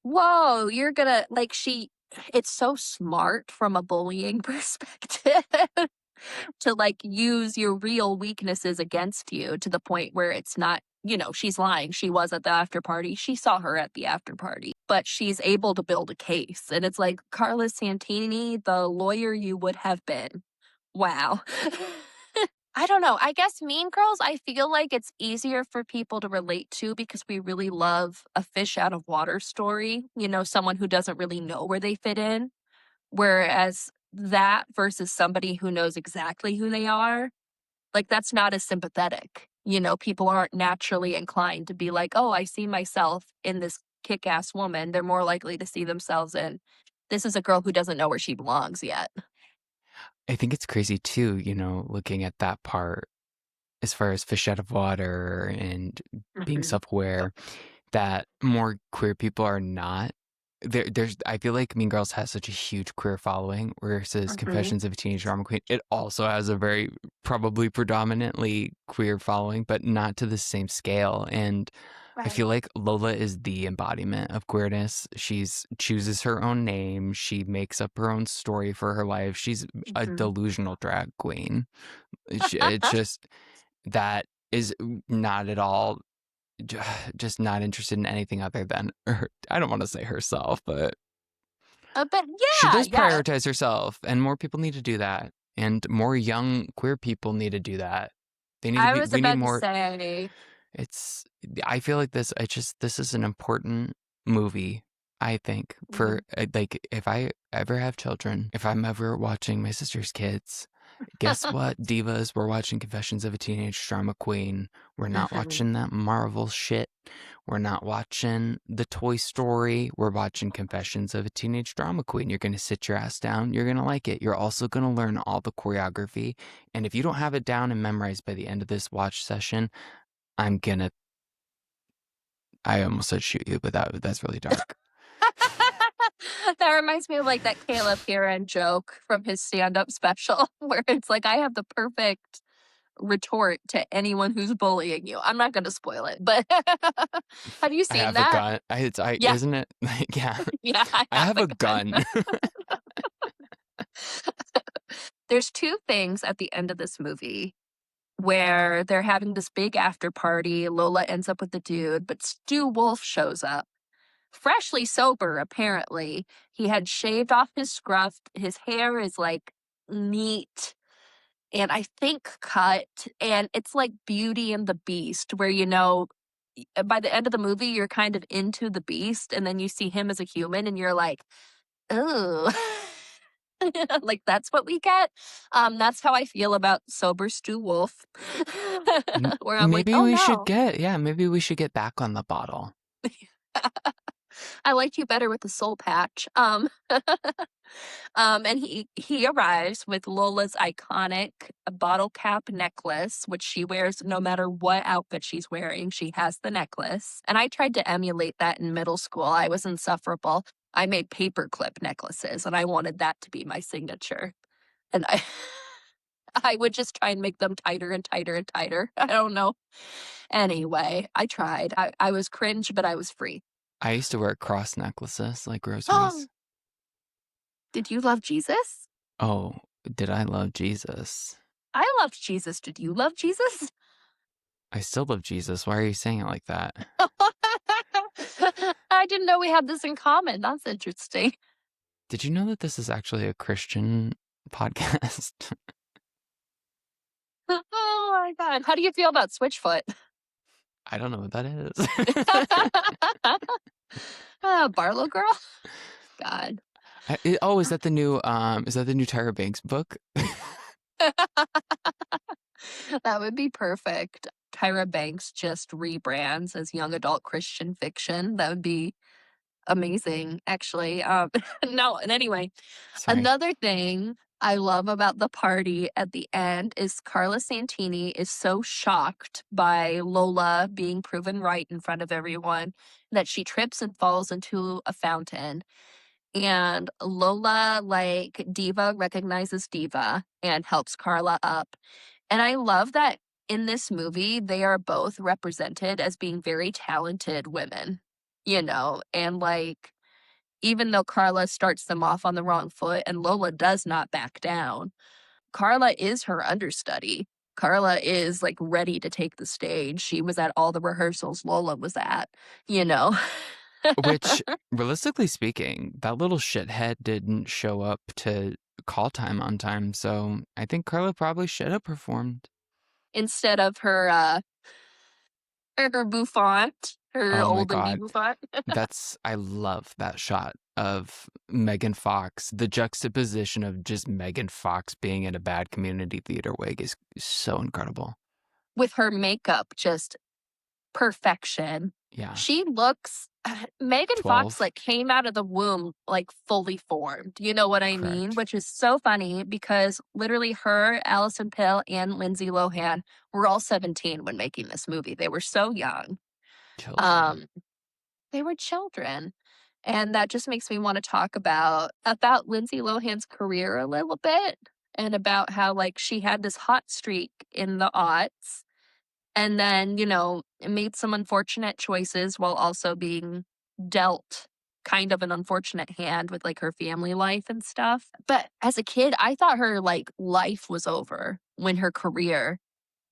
Speaker 1: whoa, you're gonna, like, it's so smart from a bullying perspective. To like use your real weaknesses against you to the point where it's not, she's lying. She was at the after party. She saw her at the after party, but she's able to build a case. And it's like, Carla Santini, the lawyer you would have been. Wow. I don't know. I guess Mean Girls, I feel like it's easier for people to relate to because we really love a fish out of water story, someone who doesn't really know where they fit in. Whereas that versus somebody who knows exactly who they are, like, that's not as sympathetic. People aren't naturally inclined to be like, oh, I see myself in this kick-ass woman. They're more likely to see themselves in, this is a girl who doesn't know where she belongs yet.
Speaker 2: I think it's crazy too, looking at that part as far as fish out of water and being self-aware, that more queer people are not. There's I feel like Mean Girls has such a huge queer following, versus Confessions of a Teenage Drama Queen. It also has a very probably predominantly queer following, but not to the same scale. And I feel like Lola is the embodiment of queerness. She's chooses her own name. She makes up her own story for her life. She's a delusional drag queen. It's just that is not at all, just not interested in anything other than her. I don't want to say herself, but
Speaker 1: But
Speaker 2: she
Speaker 1: yeah,
Speaker 2: does prioritize herself, and more people need to do that. And more young queer people need to do that. They need to
Speaker 1: I
Speaker 2: be,
Speaker 1: was
Speaker 2: we need
Speaker 1: about to
Speaker 2: more.
Speaker 1: say,
Speaker 2: I feel like this, this is an important movie, I think, for like, if I ever have children, if I'm ever watching my sister's kids, guess what, divas? We're watching Confessions of a Teenage Drama Queen. We're not watching that Marvel shit. We're not watching the Toy Story. We're watching Confessions of a Teenage Drama Queen. You're going to sit your ass down. You're going to like it. You're also going to learn all the choreography. And if you don't have it down and memorized by the end of this watch session, I almost said shoot you, but that's really dark.
Speaker 1: that reminds me of like that Caleb Kieran joke from his stand-up special where it's like, I have the perfect retort to anyone who's bullying you. I'm not going to spoil it, but have you
Speaker 2: I
Speaker 1: seen
Speaker 2: have
Speaker 1: that?
Speaker 2: a gun.
Speaker 1: Yeah.
Speaker 2: Isn't it? Yeah.
Speaker 1: Yeah,
Speaker 2: I have a gun.
Speaker 1: There's two things at the end of this movie where they're having this big after party. Lola ends up with the dude, but Stu Wolf shows up. Freshly sober, apparently. He had shaved off his scruff. His hair is like neat and I think cut. And it's like Beauty and the Beast, where, by the end of the movie, you're kind of into the beast. And then you see him as a human and you're like, oh. Like, that's what we get. That's how I feel about sober Stu Wolf. Where I'm like,
Speaker 2: Maybe
Speaker 1: oh
Speaker 2: we should
Speaker 1: no.
Speaker 2: maybe we should get back on the bottle.
Speaker 1: I liked you better with the soul patch. And he arrives with Lola's iconic bottle cap necklace, which she wears no matter what outfit she's wearing. She has the necklace. And I tried to emulate that in middle school. I was insufferable. I made paperclip necklaces, and I wanted that to be my signature. And I would just try and make them tighter and tighter and tighter. I don't know. Anyway, I tried. I was cringe, but I was free.
Speaker 2: I used to wear cross necklaces like
Speaker 1: Oh,
Speaker 2: rosaries.
Speaker 1: did you love Jesus?
Speaker 2: Oh, did I love Jesus?
Speaker 1: I loved Jesus. Did you love Jesus?
Speaker 2: I still love Jesus. Why are you saying it like that?
Speaker 1: I didn't know we had this in common. That's interesting.
Speaker 2: Did you know that this is actually a Christian podcast?
Speaker 1: God, how do you feel about Switchfoot?
Speaker 2: I don't know what that is.
Speaker 1: Barlow Girl? God.
Speaker 2: Is that the new Tyra Banks book?
Speaker 1: That would be perfect. Tyra Banks just rebrands as young adult Christian fiction. That would be amazing, actually. No, and anyway,
Speaker 2: Sorry.
Speaker 1: another thing I love about the party at the end is Carla Santini is so shocked by Lola being proven right in front of everyone that she trips and falls into a fountain. And Lola, like Diva, recognizes Diva and helps Carla up. And I love that in this movie, they are both represented as being very talented women, and like, even though Carla starts them off on the wrong foot and Lola does not back down, Carla is her understudy. Carla is like ready to take the stage. She was at all the rehearsals Lola was at, you know?
Speaker 2: Which, realistically speaking, that little shithead didn't show up to call time on time, so I think Carla probably should have performed.
Speaker 1: Instead of her bouffant, her
Speaker 2: Oh my
Speaker 1: old lady
Speaker 2: God.
Speaker 1: bouffant.
Speaker 2: I love that shot of Megan Fox. The juxtaposition of just Megan Fox being in a bad community theater wig is so incredible.
Speaker 1: With her makeup just perfection.
Speaker 2: Yeah.
Speaker 1: She looks Megan Fox,
Speaker 2: 12,
Speaker 1: like, came out of the womb, like, fully formed, you know what I mean?
Speaker 2: correct.
Speaker 1: Which is so funny because literally her, Allison Pill, and Lindsay Lohan were all 17 when making this movie. They were so young.
Speaker 2: Children.
Speaker 1: Um, they were children, and that just makes me wanna talk about Lindsay Lohan's career a little bit and about how, like, she had this hot streak in the aughts and then, made some unfortunate choices while also being dealt kind of an unfortunate hand with, like, her family life and stuff. But as a kid, I thought her, like, life was over when her career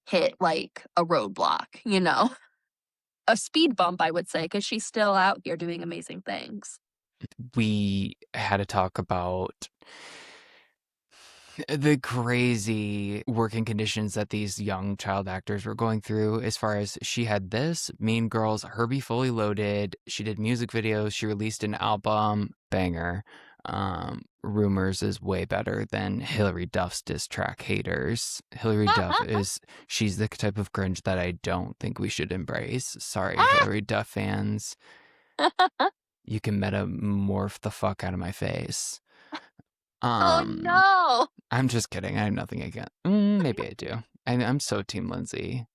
Speaker 1: hit, like, a roadblock, you know? A speed bump, I would say, because she's still out here doing amazing things.
Speaker 2: We had to talk about the crazy working conditions that these young child actors were going through. As far as she had this, Mean Girls, Herbie Fully Loaded, she did music videos, she released an album, banger. Rumors is way better than Hillary Duff's diss track Haters. Hillary Duff she's the type of cringe that I don't think we should embrace. Sorry, Hillary Duff fans. You can metamorph the fuck out of my face.
Speaker 1: Oh,
Speaker 2: Um,
Speaker 1: no.
Speaker 2: I'm just kidding. I have nothing against. Maybe I do. I'm so Team Lindsay.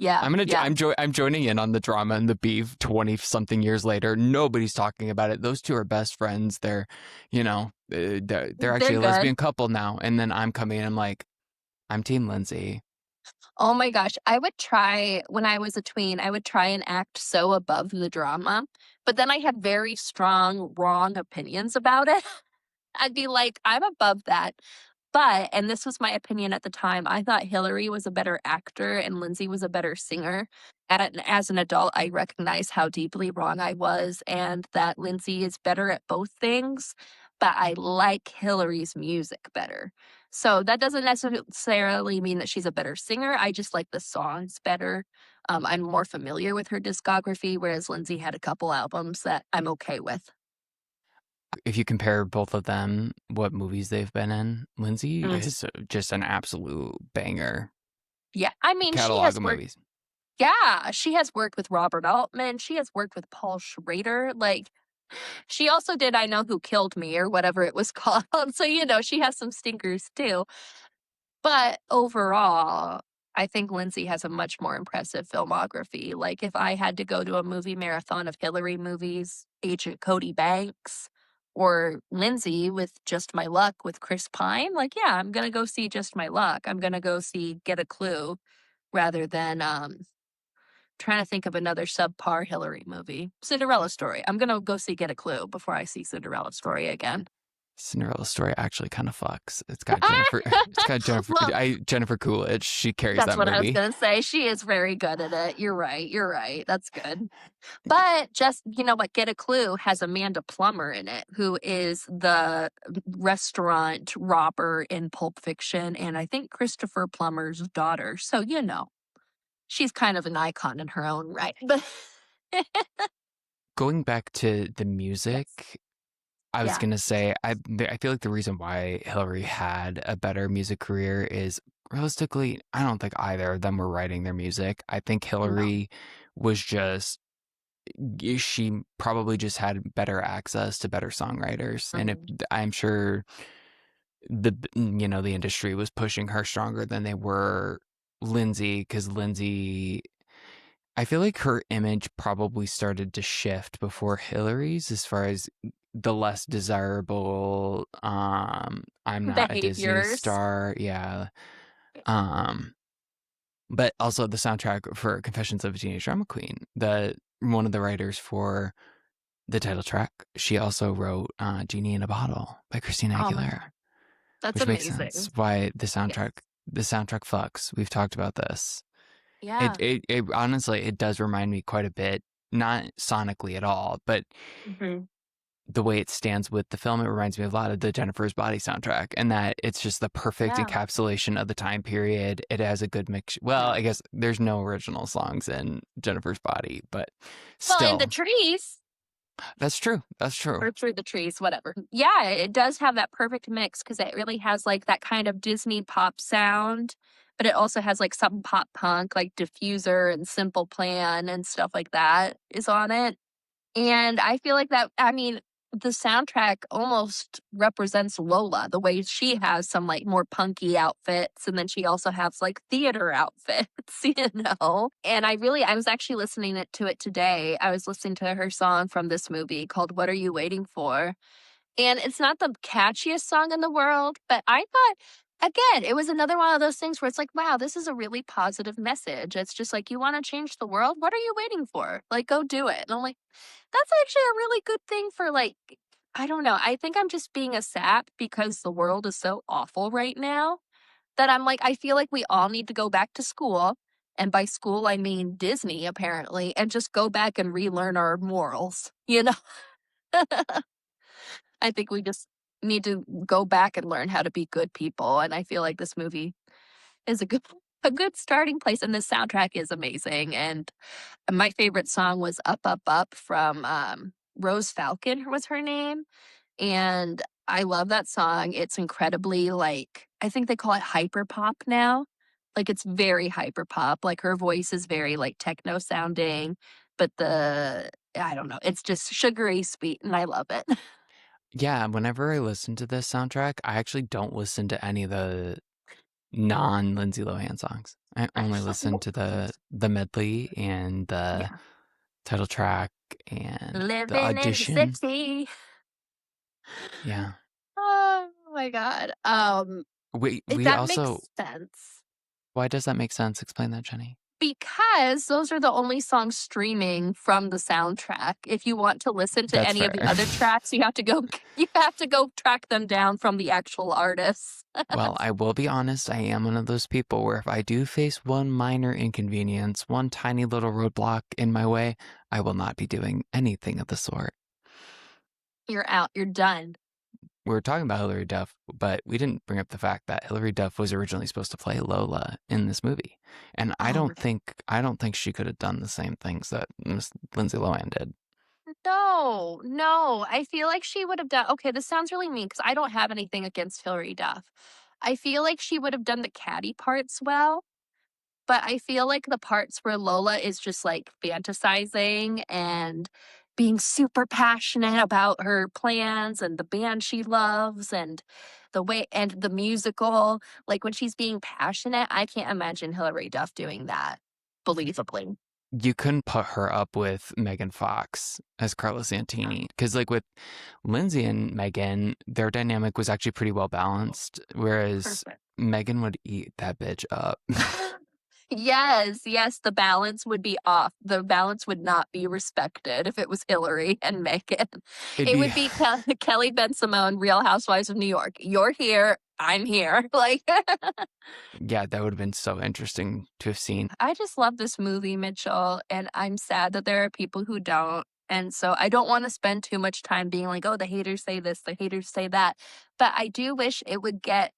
Speaker 1: Yeah, yeah.
Speaker 2: I'm joining in on the drama and the beef. 20 something years later, nobody's talking about it. Those two are best friends. They're, they're
Speaker 1: They're
Speaker 2: actually a
Speaker 1: good.
Speaker 2: lesbian couple now. And then I'm coming. I'm like, I'm Team Lindsay.
Speaker 1: Oh my gosh, when I was a tween, I would try and act so above the drama, but then I had very strong, wrong opinions about it. I'd be like, "I'm above that." But and this was my opinion at the time, I thought Hillary was a better actor and Lindsay was a better singer. And as an adult, I recognize how deeply wrong I was and that Lindsay is better at both things, but I like Hillary's music better. So that doesn't necessarily mean that she's a better singer, I just like the songs better. I'm more familiar with her discography, whereas Lindsay had a couple albums that I'm okay with.
Speaker 2: If you compare both of them, what movies they've been in, Lindsay
Speaker 1: Mm.
Speaker 2: is just an absolute banger
Speaker 1: Yeah, I mean,
Speaker 2: catalog of movies.
Speaker 1: she has worked with Robert Altman, she has worked with Paul Schrader, like, she also did I Know Who Killed Me or whatever it was called, so, she has some stinkers too. But overall, I think Lindsay has a much more impressive filmography. Like, if I had to go to a movie marathon of Hillary movies, Agent Cody Banks, or Lindsay with Just My Luck with Chris Pine, like, yeah, I'm gonna go see Just My Luck. I'm gonna go see Get a Clue rather than trying to think of another subpar Hillary movie. Cinderella Story. I'm gonna go see Get a Clue before I see Cinderella Story again.
Speaker 2: Cinderella story actually kind of fucks. It's got Jennifer. It's got Jennifer.
Speaker 1: Well,
Speaker 2: Jennifer Coolidge. She carries
Speaker 1: that's
Speaker 2: that
Speaker 1: what I was
Speaker 2: movie.
Speaker 1: gonna say. She is very good at it. You're right. You're right. That's good. But just, you know what, get a clue has Amanda Plummer in it, who is the restaurant robber in Pulp Fiction, and I think Christopher Plummer's daughter. So, you know, she's kind of an icon in her own right. But
Speaker 2: Going back to the music,
Speaker 1: yes.
Speaker 2: I was
Speaker 1: Yeah.
Speaker 2: gonna say I feel like the reason why Hillary had a better music career is realistically I don't think either of them were writing their music. I think
Speaker 1: No.
Speaker 2: Hillary was just she probably just had better access to better songwriters, and if
Speaker 1: Mhm.
Speaker 2: I'm sure the industry was pushing her stronger than they were Lindsay, because Lindsay, I feel like her image probably started to shift before Hillary's as far as the less desirable I'm not a Disney
Speaker 1: Behaviors.
Speaker 2: star, yeah. um but also the soundtrack for Confessions of a Teenage Drama Queen, the one of the writers for the title track, she also wrote Genie in a Bottle by Christina
Speaker 1: Oh my
Speaker 2: Aguilera,
Speaker 1: God. That's
Speaker 2: which makes sense
Speaker 1: amazing.
Speaker 2: why
Speaker 1: Yes.
Speaker 2: the soundtrack fucks. We've talked about this.
Speaker 1: Yeah.
Speaker 2: It honestly, it does remind me quite a bit, not sonically at all, but
Speaker 1: Mhm.
Speaker 2: the way it stands with the film, it reminds me a lot of the Jennifer's Body soundtrack, and that it's just the perfect
Speaker 1: Yeah.
Speaker 2: encapsulation of the time period. It has a good mix. Well,
Speaker 1: Yeah.
Speaker 2: I guess there's no original songs in Jennifer's Body, but
Speaker 1: Well, in the
Speaker 2: still,
Speaker 1: trees.
Speaker 2: that's true. That's true.
Speaker 1: Or through the trees, whatever. Yeah, it does have that perfect mix because it really has, like, that kind of Disney pop sound, but it also has, like, some pop punk, like Diffuser and Simple Plan and stuff like that is on it. And I feel like that I mean, the soundtrack almost represents Lola, the way she has some, like, more punky outfits, and then she also has, like, theater outfits, you know? And I was actually listening to it today. I was listening to her song from this movie called "What Are You Waiting For?" And it's not the catchiest song in the world, but I thought, again, it was another one of those things where it's like, wow, this is a really positive message. It's just like, you want to change the world? What are you waiting for? Like, go do it. And I'm like, that's actually a really good thing for, like, I don't know. I think I'm just being a sap because the world is so awful right now that I'm like, I feel like we all need to go back to school. And by school, I mean Disney, apparently, and just go back and relearn our morals, you know? I think we just need to go back and learn how to be good people, and I feel like this movie is a good starting place, and the soundtrack is amazing, and my favorite song was "Up, Up, Up" from, Rose Falcon was her name, and I love that song. It's incredibly, like, I think they call it hyper pop now. Like, it's very hyper pop, like, her voice is very, like, techno sounding, but I don't know, it's just sugary sweet, and I love it.
Speaker 2: Yeah, whenever I listen to this soundtrack, I actually don't listen to any of the non Lindsay Lohan songs. I only listen to the medley and the
Speaker 1: Yeah.
Speaker 2: title track and the
Speaker 1: Living in the
Speaker 2: audition.
Speaker 1: city.
Speaker 2: Yeah.
Speaker 1: Oh my god. If
Speaker 2: We
Speaker 1: that
Speaker 2: also,
Speaker 1: makes sense.
Speaker 2: why does that make sense? Explain that, Jenny.
Speaker 1: Because those are the only songs streaming from the soundtrack. If you want to listen to
Speaker 2: That's
Speaker 1: any of the
Speaker 2: fair.
Speaker 1: other tracks, you have to go track them down from the actual artists.
Speaker 2: Well, I will be honest, I am one of those people where if I do face one minor inconvenience, one tiny little roadblock in my way, I will not be doing anything of the sort.
Speaker 1: You're out. You're done.
Speaker 2: We were talking about Hilary Duff, but we didn't bring up the fact that Hilary Duff was originally supposed to play Lola in this movie. And
Speaker 1: Oh my
Speaker 2: I don't think she could have done the same things that Miss Lindsay Lohan did.
Speaker 1: no, no. I feel like she would have done okay, this sounds really mean because I don't have anything against Hilary Duff. I feel like she would have done the catty parts well. But I feel like the parts where Lola is just, like, fantasizing and being super passionate about her plans and the band she loves and the musical, like, when she's being passionate, I can't imagine Hilary Duff doing that believably.
Speaker 2: You couldn't put her up with Megan Fox as Carla Santini. Because, like, with Lindsay and Megan, their dynamic was actually pretty well balanced, whereas
Speaker 1: Perfect.
Speaker 2: Megan would eat that bitch up.
Speaker 1: Yes, yes, the balance would be off. The balance would not be respected if it was Hillary and Meghan.
Speaker 2: It'd
Speaker 1: It
Speaker 2: be
Speaker 1: would be Kelly Ben Simone, Real Housewives of New York. You're here, I'm here. Like,
Speaker 2: yeah, that would have been so interesting to have seen.
Speaker 1: I just love this movie, Mitchell, and I'm sad that there are people who don't. And so I don't want to spend too much time being like, oh, the haters say this, the haters say that. But I do wish it would get,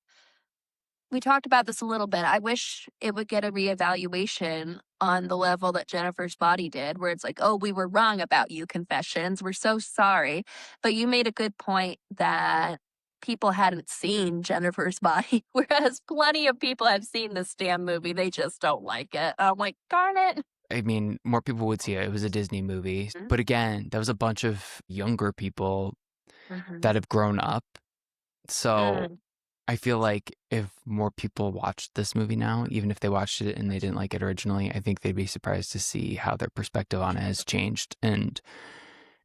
Speaker 1: we talked about this a little bit. I wish it would get a reevaluation on the level that Jennifer's Body did, where it's like, oh, we were wrong about you, Confessions. We're so sorry. But you made a good point that people hadn't seen Jennifer's Body, whereas plenty of people have seen this damn movie. They just don't like it. I'm like, darn it.
Speaker 2: I mean, more people would see it. It was a Disney movie.
Speaker 1: Mhm.
Speaker 2: But again, that was a bunch of younger people
Speaker 1: Mhm.
Speaker 2: that have grown up. So
Speaker 1: Mm.
Speaker 2: I feel like if more people watched this movie now, even if they watched it and they didn't like it originally, I think they'd be surprised to see how their perspective on it has changed. And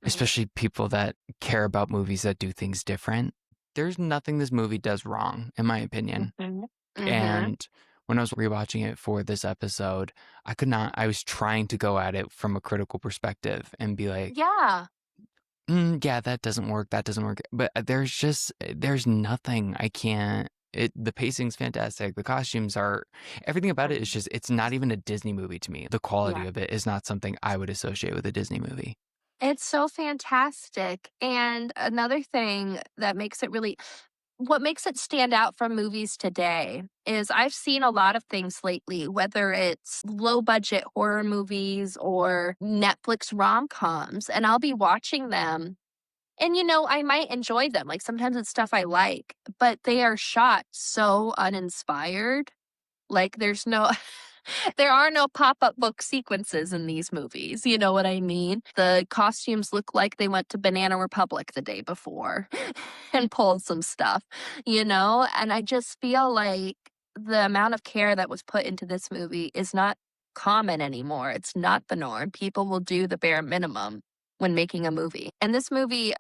Speaker 1: Mhm.
Speaker 2: especially people that care about movies that do things different. There's nothing this movie does wrong, in my opinion.
Speaker 1: Mhm. Mhm.
Speaker 2: And when I was rewatching it for this episode, I was trying to go at it from a critical perspective and be like,
Speaker 1: Yeah.
Speaker 2: yeah, that doesn't work. That doesn't work. But there's nothing I can't. The pacing's fantastic. The costumes are, everything about it is
Speaker 1: Mhm.
Speaker 2: just, it's not even a Disney movie to me. The quality
Speaker 1: Yeah.
Speaker 2: of it is not something I would associate with a Disney movie.
Speaker 1: It's so fantastic. And another thing that makes it really, what makes it stand out from movies today is I've seen a lot of things lately, whether it's low budget horror movies or Netflix rom coms, and I'll be watching them. And, I might enjoy them. Like sometimes it's stuff I like, but they are shot so uninspired. Like there's no there are no pop-up book sequences in these movies, you know what I mean? The costumes look like they went to Banana Republic the day before and pulled some stuff, And I just feel like the amount of care that was put into this movie is not common anymore. It's not the norm. People will do the bare minimum when making a movie. And this movie,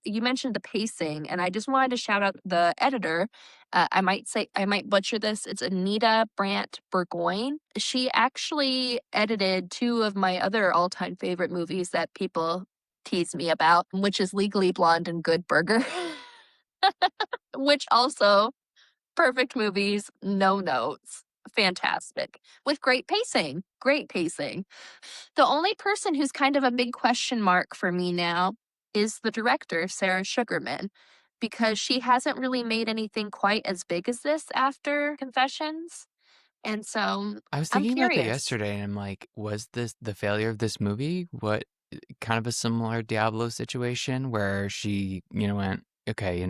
Speaker 1: you mentioned the pacing, and I just wanted to shout out the editor. I might butcher this. It's Anita Brandt Burgoyne. She actually edited two of my other all-time favorite movies that people tease me about, which is Legally Blonde and Good Burger, which also perfect movies, no notes, fantastic, with great pacing. Great pacing. The only person who's kind of a big question mark for me now is the director, Sarah Sugarman, because she hasn't really made anything quite as big as this after Confessions. And so
Speaker 2: I was
Speaker 1: I'm
Speaker 2: thinking about that
Speaker 1: curious.
Speaker 2: yesterday, and I'm like, was this the failure of this movie? What kind of a similar Diablo situation where she, went, okay,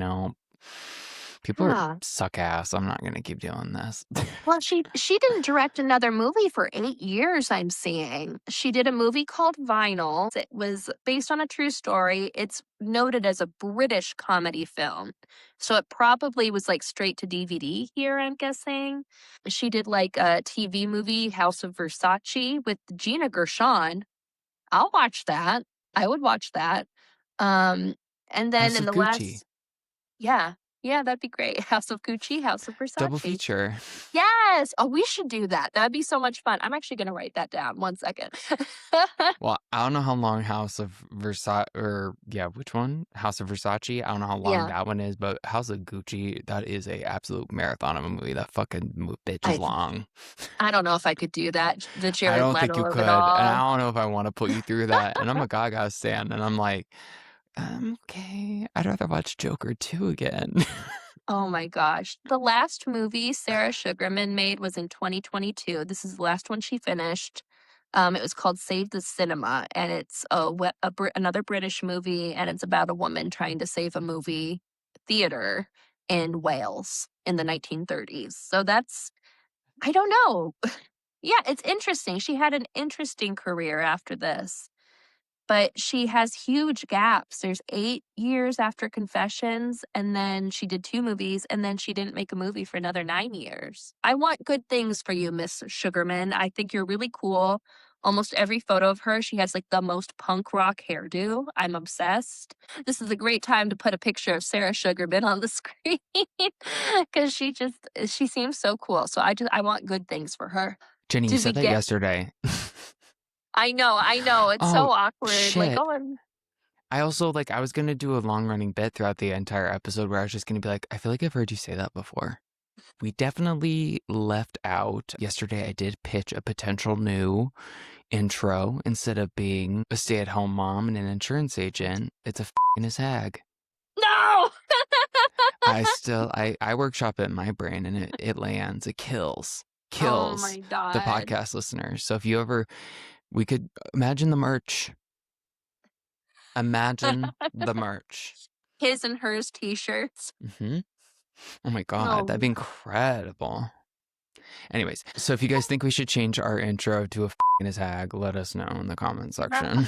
Speaker 2: people are
Speaker 1: Yeah.
Speaker 2: suck ass. I'm not gonna keep doing this.
Speaker 1: Well, she didn't direct another movie for 8 years, I'm seeing. She did a movie called Vinyl. It was based on a true story. It's noted as a British comedy film. So it probably was like straight to DVD here, I'm guessing. She did like a TV movie, House of Versace, with Gina Gershon. I'll watch that. I would watch that. Um, and then
Speaker 2: House
Speaker 1: in
Speaker 2: of
Speaker 1: the
Speaker 2: Gucci,
Speaker 1: last, yeah, yeah, that'd be great. House of Gucci, House of
Speaker 2: double
Speaker 1: Versace.
Speaker 2: feature.
Speaker 1: Yes! Oh, we should do that. That'd be so much fun. I'm actually gonna write that down. 1 second.
Speaker 2: Well, I don't know how long House of Versace, or yeah, which one? House of Versace. I don't know how long
Speaker 1: Yeah,
Speaker 2: that one is, but House of Gucci, that is a absolute marathon of a movie. That fucking bitch is
Speaker 1: I
Speaker 2: long.
Speaker 1: I don't know if I could do that. The
Speaker 2: I
Speaker 1: Jared
Speaker 2: don't think
Speaker 1: Leto
Speaker 2: you
Speaker 1: of it
Speaker 2: could, and I
Speaker 1: all.
Speaker 2: don't know if I want to put you through that. And I'm a Gaga stan, and I'm like, okay, I'd rather watch Joker 2 again.
Speaker 1: Oh my gosh. The last movie Sarah Sugarman made was in 2022. This is the last one she finished. It was called Save the Cinema, and it's another British movie, and it's about a woman trying to save a movie theater in Wales in the 1930s. So that's, I don't know. Yeah, it's interesting. She had an interesting career after this, but she has huge gaps. There's 8 years after Confessions, and then she did 2 movies, and then she didn't make a movie for another 9 years. I want good things for you, Miss Sugarman. I think you're really cool. Almost every photo of her, she has, like, the most punk rock hairdo. I'm obsessed. This is a great time to put a picture of Sarah Sugarman on the screen because she seems so cool. So I want good things for her.
Speaker 2: Jenny, you
Speaker 1: Did we
Speaker 2: said that
Speaker 1: get?
Speaker 2: yesterday.
Speaker 1: I know. It's
Speaker 2: Oh,
Speaker 1: so awkward. Like,
Speaker 2: shit.
Speaker 1: oh, I'm
Speaker 2: I also, I was going to do a long running bit throughout the entire episode where I was just going to be like, I feel like I've heard you say that before. We definitely left out. Yesterday, I did pitch a potential new intro. Instead of being a stay at home mom and an insurance agent, it's a f***ing his hag.
Speaker 1: no.
Speaker 2: I workshop it in my brain and it lands. It kills
Speaker 1: Oh my
Speaker 2: the
Speaker 1: God.
Speaker 2: podcast listeners. So if you ever, we could imagine the merch. Imagine the merch.
Speaker 1: His and hers t-shirts.
Speaker 2: Hmm. Oh my God, that'd
Speaker 1: Oh.
Speaker 2: be incredible. Anyways, so if you guys think we should change our intro to a f***ing his hag, let us know in the comment section.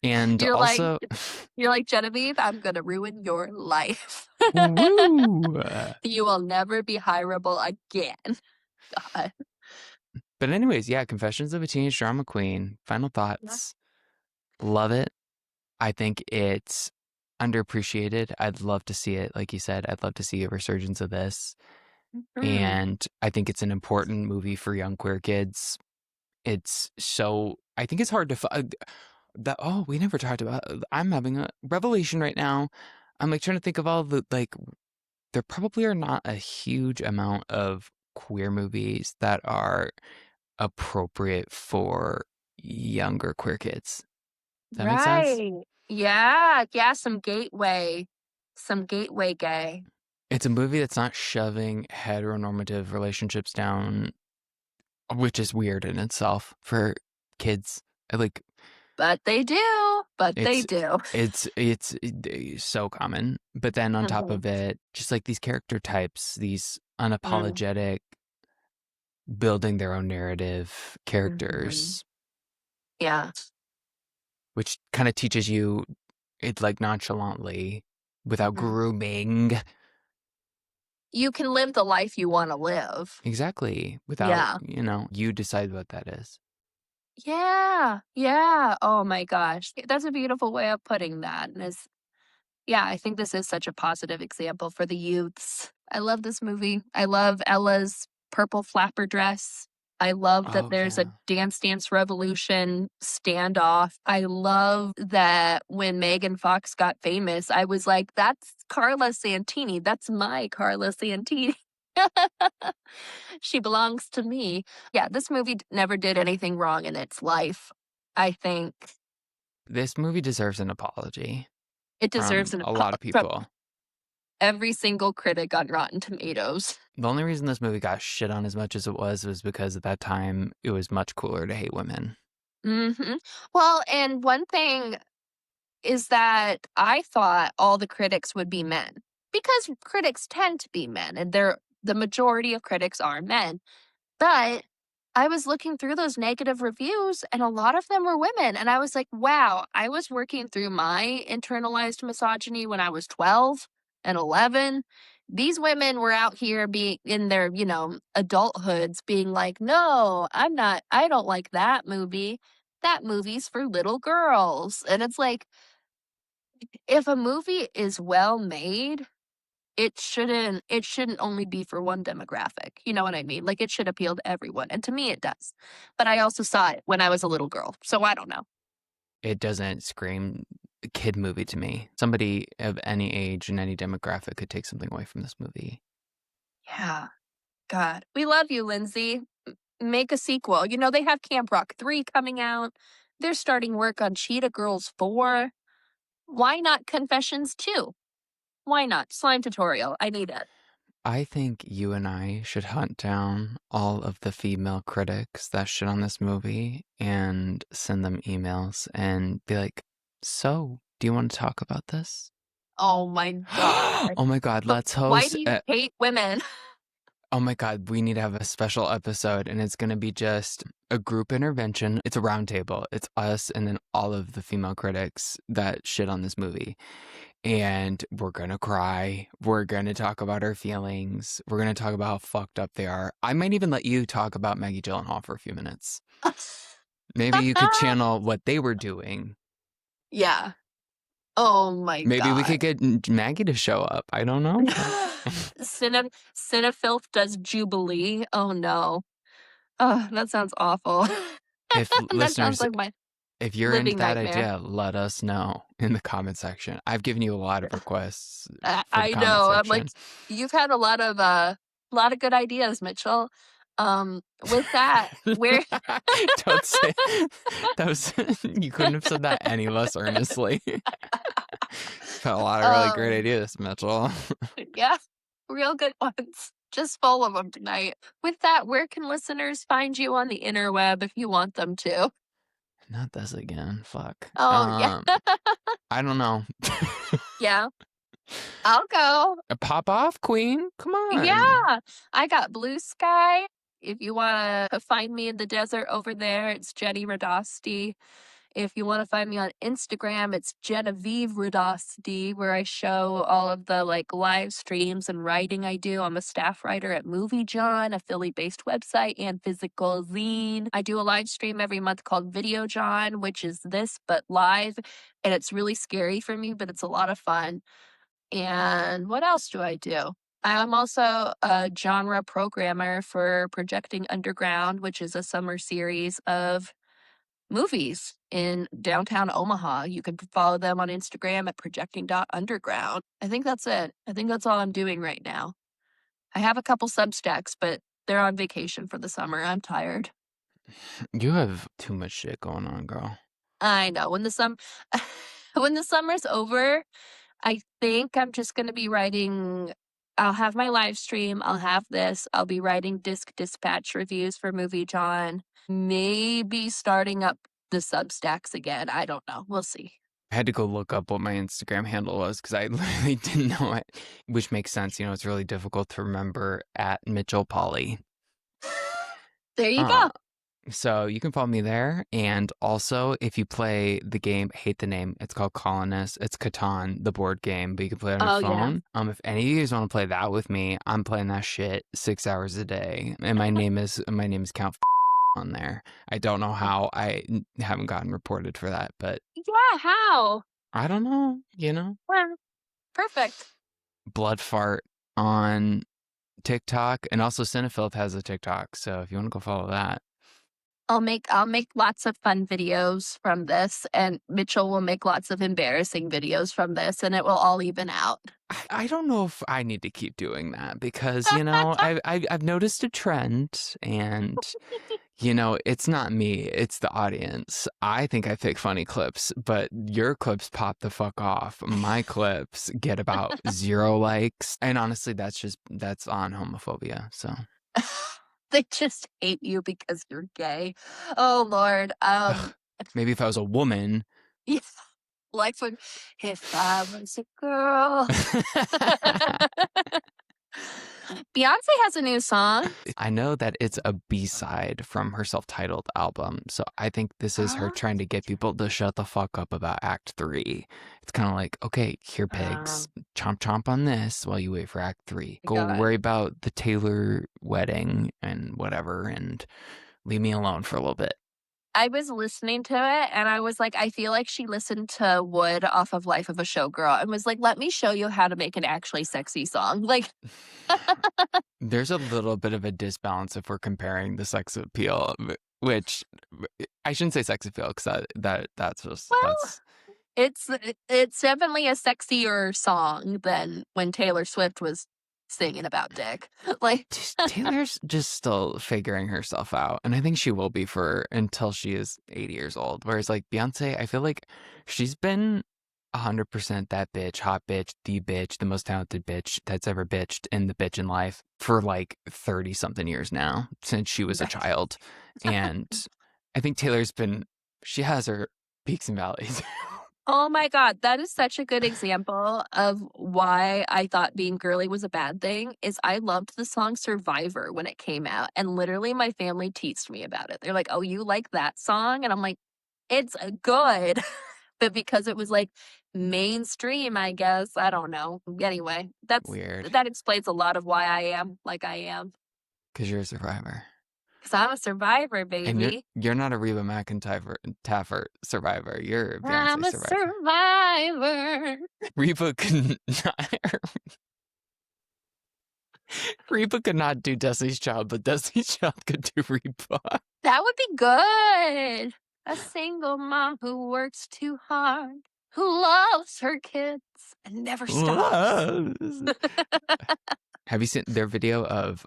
Speaker 2: And
Speaker 1: You're
Speaker 2: also,
Speaker 1: like Genevieve, I'm gonna ruin your life.
Speaker 2: woo!
Speaker 1: You will never be hireable again. God.
Speaker 2: But anyways, yeah, Confessions of a Teenage Drama Queen. Final thoughts. Love it. I think it's underappreciated. I'd love to see it. Like you said, I'd love to see a resurgence of this. And I think it's an important movie for young queer kids. It's so, I think it's hard to find that. Oh, we never talked about, I'm having a revelation right now. I'm trying to think of all the, there probably are not a huge amount of queer movies that are appropriate for younger queer kids. Does that make sense?
Speaker 1: Right. Yeah, some gateway gay.
Speaker 2: It's a movie that's not shoving heteronormative relationships down, which is weird in itself for kids. Like,
Speaker 1: But they do.
Speaker 2: it's so common. But then on top
Speaker 1: Mhm.
Speaker 2: of it, just these character types, these
Speaker 1: Mm.
Speaker 2: unapologetic, building their own narrative characters,
Speaker 1: Yeah.
Speaker 2: which kind of teaches you it nonchalantly without grooming.
Speaker 1: You can live the life you want to live.
Speaker 2: Exactly. Without, you decide what that is.
Speaker 1: Yeah. Oh my gosh. That's a beautiful way of putting that. And I think this is such a positive example for the youths. I love this movie. I love Ella's purple flapper dress. I love that
Speaker 2: Oh,
Speaker 1: there's a
Speaker 2: yeah.
Speaker 1: Dance Revolution standoff. I love that when Megan Fox got famous, I was like, that's Carla Santini. That's my Carla Santini. She belongs to me. Yeah, this movie never did anything wrong in its life. I think
Speaker 2: This movie deserves an apology
Speaker 1: it deserves
Speaker 2: from
Speaker 1: an
Speaker 2: a lot of
Speaker 1: from
Speaker 2: people.
Speaker 1: every single critic on Rotten Tomatoes.
Speaker 2: The only reason this movie got shit on as much as it was because at that time it was much cooler to hate women.
Speaker 1: Well, and one thing is that I thought all the critics would be men because critics tend to be men, and the majority of critics are men. But I was looking through those negative reviews, and a lot of them were women. And I was like, wow, I was working through my internalized misogyny when I was 12 and 11. These women were out here being in their, adulthoods being like, no, I don't like that movie. That movie's for little girls. And it's like, if a movie is well made, it shouldn't only be for one demographic. You know what I mean? Like, it should appeal to everyone. And to me it does. But I also saw it when I was a little girl. So I don't know.
Speaker 2: It doesn't scream kid movie to me. Somebody of any age and any demographic could take something away from this movie.
Speaker 1: Yeah. God. We love you, Lindsay. Make a sequel. They have Camp Rock 3 coming out. They're starting work on Cheetah Girls 4. Why not Confessions 2? Why not? Slime tutorial. I need it.
Speaker 2: I think you and I should hunt down all of the female critics that shit on this movie and send them emails and be like, so, do you want to talk about this?
Speaker 1: Oh my God.
Speaker 2: Oh my God, let's
Speaker 1: Why
Speaker 2: host.
Speaker 1: do you hate women?
Speaker 2: Oh my God, we need to have a special episode, and it's going to be just a group intervention. It's a roundtable. It's us and then all of the female critics that shit on this movie. And we're going to cry. We're going to talk about our feelings. We're going to talk about how fucked up they are. I might even let you talk about Maggie Gyllenhaal for a few minutes. Maybe you could channel what they were doing.
Speaker 1: Yeah. Oh my
Speaker 2: Maybe we could
Speaker 1: God.
Speaker 2: get Maggie to show up. I don't know.
Speaker 1: Cinefilth does Jubilee. Oh no. Oh, that sounds awful.
Speaker 2: If
Speaker 1: That sounds
Speaker 2: listeners,
Speaker 1: like my
Speaker 2: if you're into
Speaker 1: living
Speaker 2: that
Speaker 1: nightmare.
Speaker 2: idea, let us know in the comment section. I've given you a lot of requests for the
Speaker 1: I
Speaker 2: comment
Speaker 1: know. I'm like,
Speaker 2: section.
Speaker 1: you've had a lot of good ideas, Mitchell. With that, we're
Speaker 2: Don't say that was you couldn't have said that any less earnestly. You've had a lot of really great
Speaker 1: um
Speaker 2: ideas, Mitchell.
Speaker 1: yeah, real good ones. Just full of them tonight. With that, where can listeners find you on the interweb if you want them to?
Speaker 2: Not this again. Fuck.
Speaker 1: Oh yeah.
Speaker 2: I don't know.
Speaker 1: Yeah. I'll go.
Speaker 2: Pop off, Queen. Come on.
Speaker 1: Yeah, I got Blue Sky. If you wanna find me in the desert over there, it's Jenny Radosti. If you wanna find me on Instagram, it's Genevieve Radosti, where I show all of the, like, live streams and writing I do. I'm a staff writer at Movie John, a Philly-based website and physical zine. I do a live stream every month called Video John, which is this, but live, and it's really scary for me, but it's a lot of fun. And what else do I do? I'm also a genre programmer for Projecting Underground, which is a summer series of movies in downtown Omaha. You can follow them on Instagram at projecting.underground. I think that's it. I think that's all I'm doing right now. I have a couple Substacks, but they're on vacation for the summer. I'm tired.
Speaker 2: You have too much shit going on, girl.
Speaker 1: I know. When the summer's over, I think I'm just gonna be writing. I'll have my live stream, I'll have this, I'll be writing Disc Dispatch reviews for Movie John, maybe starting up the Substacks again, I don't know, we'll see.
Speaker 2: I had to go look up what my Instagram handle was because I literally didn't know it, which makes sense. It's really difficult to remember at Mitchell Polly.
Speaker 1: There you
Speaker 2: Uh,
Speaker 1: go.
Speaker 2: so you can follow me there. And also, if you play the game, I hate the name, it's called Colonist. It's Catan, the board game, but you can play it on your
Speaker 1: Oh, yeah.
Speaker 2: phone. If any of you guys want to play that with me, I'm playing that shit 6 hours a day. And my name is Count on there. I don't know how I haven't gotten reported for that, but
Speaker 1: Yeah, how?
Speaker 2: I don't know,
Speaker 1: Well, perfect.
Speaker 2: Blood fart on TikTok, and also Cinefilth has a TikTok. So if you want to go follow that,
Speaker 1: I'll make lots of fun videos from this, and Mitchell will make lots of embarrassing videos from this, and it will all even out.
Speaker 2: I don't know if I need to keep doing that because I've noticed a trend, and it's not me, it's the audience. I think I pick funny clips, but your clips pop the fuck off. My clips get about 0 likes, and honestly, that's on homophobia. So.
Speaker 1: They just hate you because you're gay. Oh Lord.
Speaker 2: Ugh, maybe if I was a woman.
Speaker 1: Yeah, like when if I was a girl. Beyonce has a new song.
Speaker 2: I know that it's a B-side from her self-titled album, so I think this is her trying to get people to shut the fuck up about Act 3. It's kind of like, okay, here, pigs, chomp chomp on this while you wait for Act 3. Go
Speaker 1: God.
Speaker 2: worry about the Taylor wedding and whatever, and leave me alone for a little bit.
Speaker 1: I was listening to it and I was like, I feel like she listened to Wood off of Life of a Showgirl and was like, let me show you how to make an actually sexy song. Like,
Speaker 2: There's a little bit of a disbalance if we're comparing the sex appeal, which I shouldn't say sex appeal because that's just
Speaker 1: well,
Speaker 2: that's
Speaker 1: it's definitely a sexier song than when Taylor Swift was singing about dick. Like,
Speaker 2: Taylor's just still figuring herself out, and I think she will be for until she is 80 years old. Whereas like Beyonce, I feel like she's been 100% that bitch, hot bitch, the most talented bitch that's ever bitched in the bitch in life for like 30 something years now since she was a
Speaker 1: right.
Speaker 2: child. And I think she has her peaks and valleys.
Speaker 1: Oh my God, that is such a good example of why I thought being girly was a bad thing, is I loved the song Survivor when it came out, and literally my family teased me about it. They're like, "Oh, you like that song?" And I'm like, "It's good." But because it was, like, mainstream, I guess, I don't know. Anyway,
Speaker 2: Weird.
Speaker 1: that explains a lot of why I am like I am.
Speaker 2: Because you're a survivor.
Speaker 1: Because I'm a survivor,
Speaker 2: And
Speaker 1: baby.
Speaker 2: you're not a Reba McEntire survivor. You're a
Speaker 1: I'm
Speaker 2: Beyonce
Speaker 1: a
Speaker 2: survivor.
Speaker 1: survivor.
Speaker 2: Reba could not. Reba could not do Destiny's Child, but Destiny's Child could do Reba.
Speaker 1: That would be good. A single mom who works too hard, who loves her kids and never stops.
Speaker 2: Have you seen their video of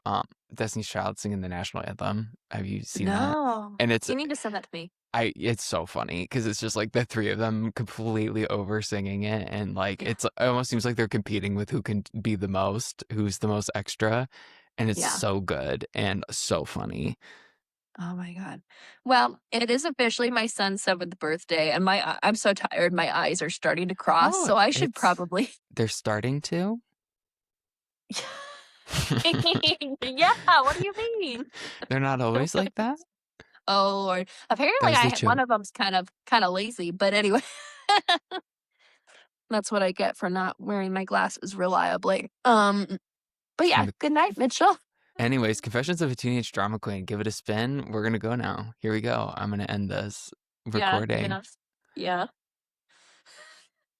Speaker 2: Destiny's Child singing the national anthem? Have you seen that?
Speaker 1: No.
Speaker 2: And it's
Speaker 1: You need to send that to me.
Speaker 2: it's so funny because it's just like the three of them completely over singing it, and like it almost seems like they're competing with who can be the most, who's the most extra, and it's so good and so funny.
Speaker 1: Oh my God. Well, it is officially my son's 7th birthday, and I'm so tired. My eyes are starting to cross,
Speaker 2: Oh,
Speaker 1: so I should probably.
Speaker 2: They're starting to.
Speaker 1: Yeah, what do you mean?
Speaker 2: They're not always like that.
Speaker 1: Oh Lord. Apparently, one of them's kind of lazy, but anyway. That's what I get for not wearing my glasses reliably. But yeah, good night, Mitchell.
Speaker 2: Anyways, Confessions of a Teenage Drama Queen. Give it a spin. We're gonna go now. Here we go. I'm gonna end this recording.
Speaker 1: Yeah.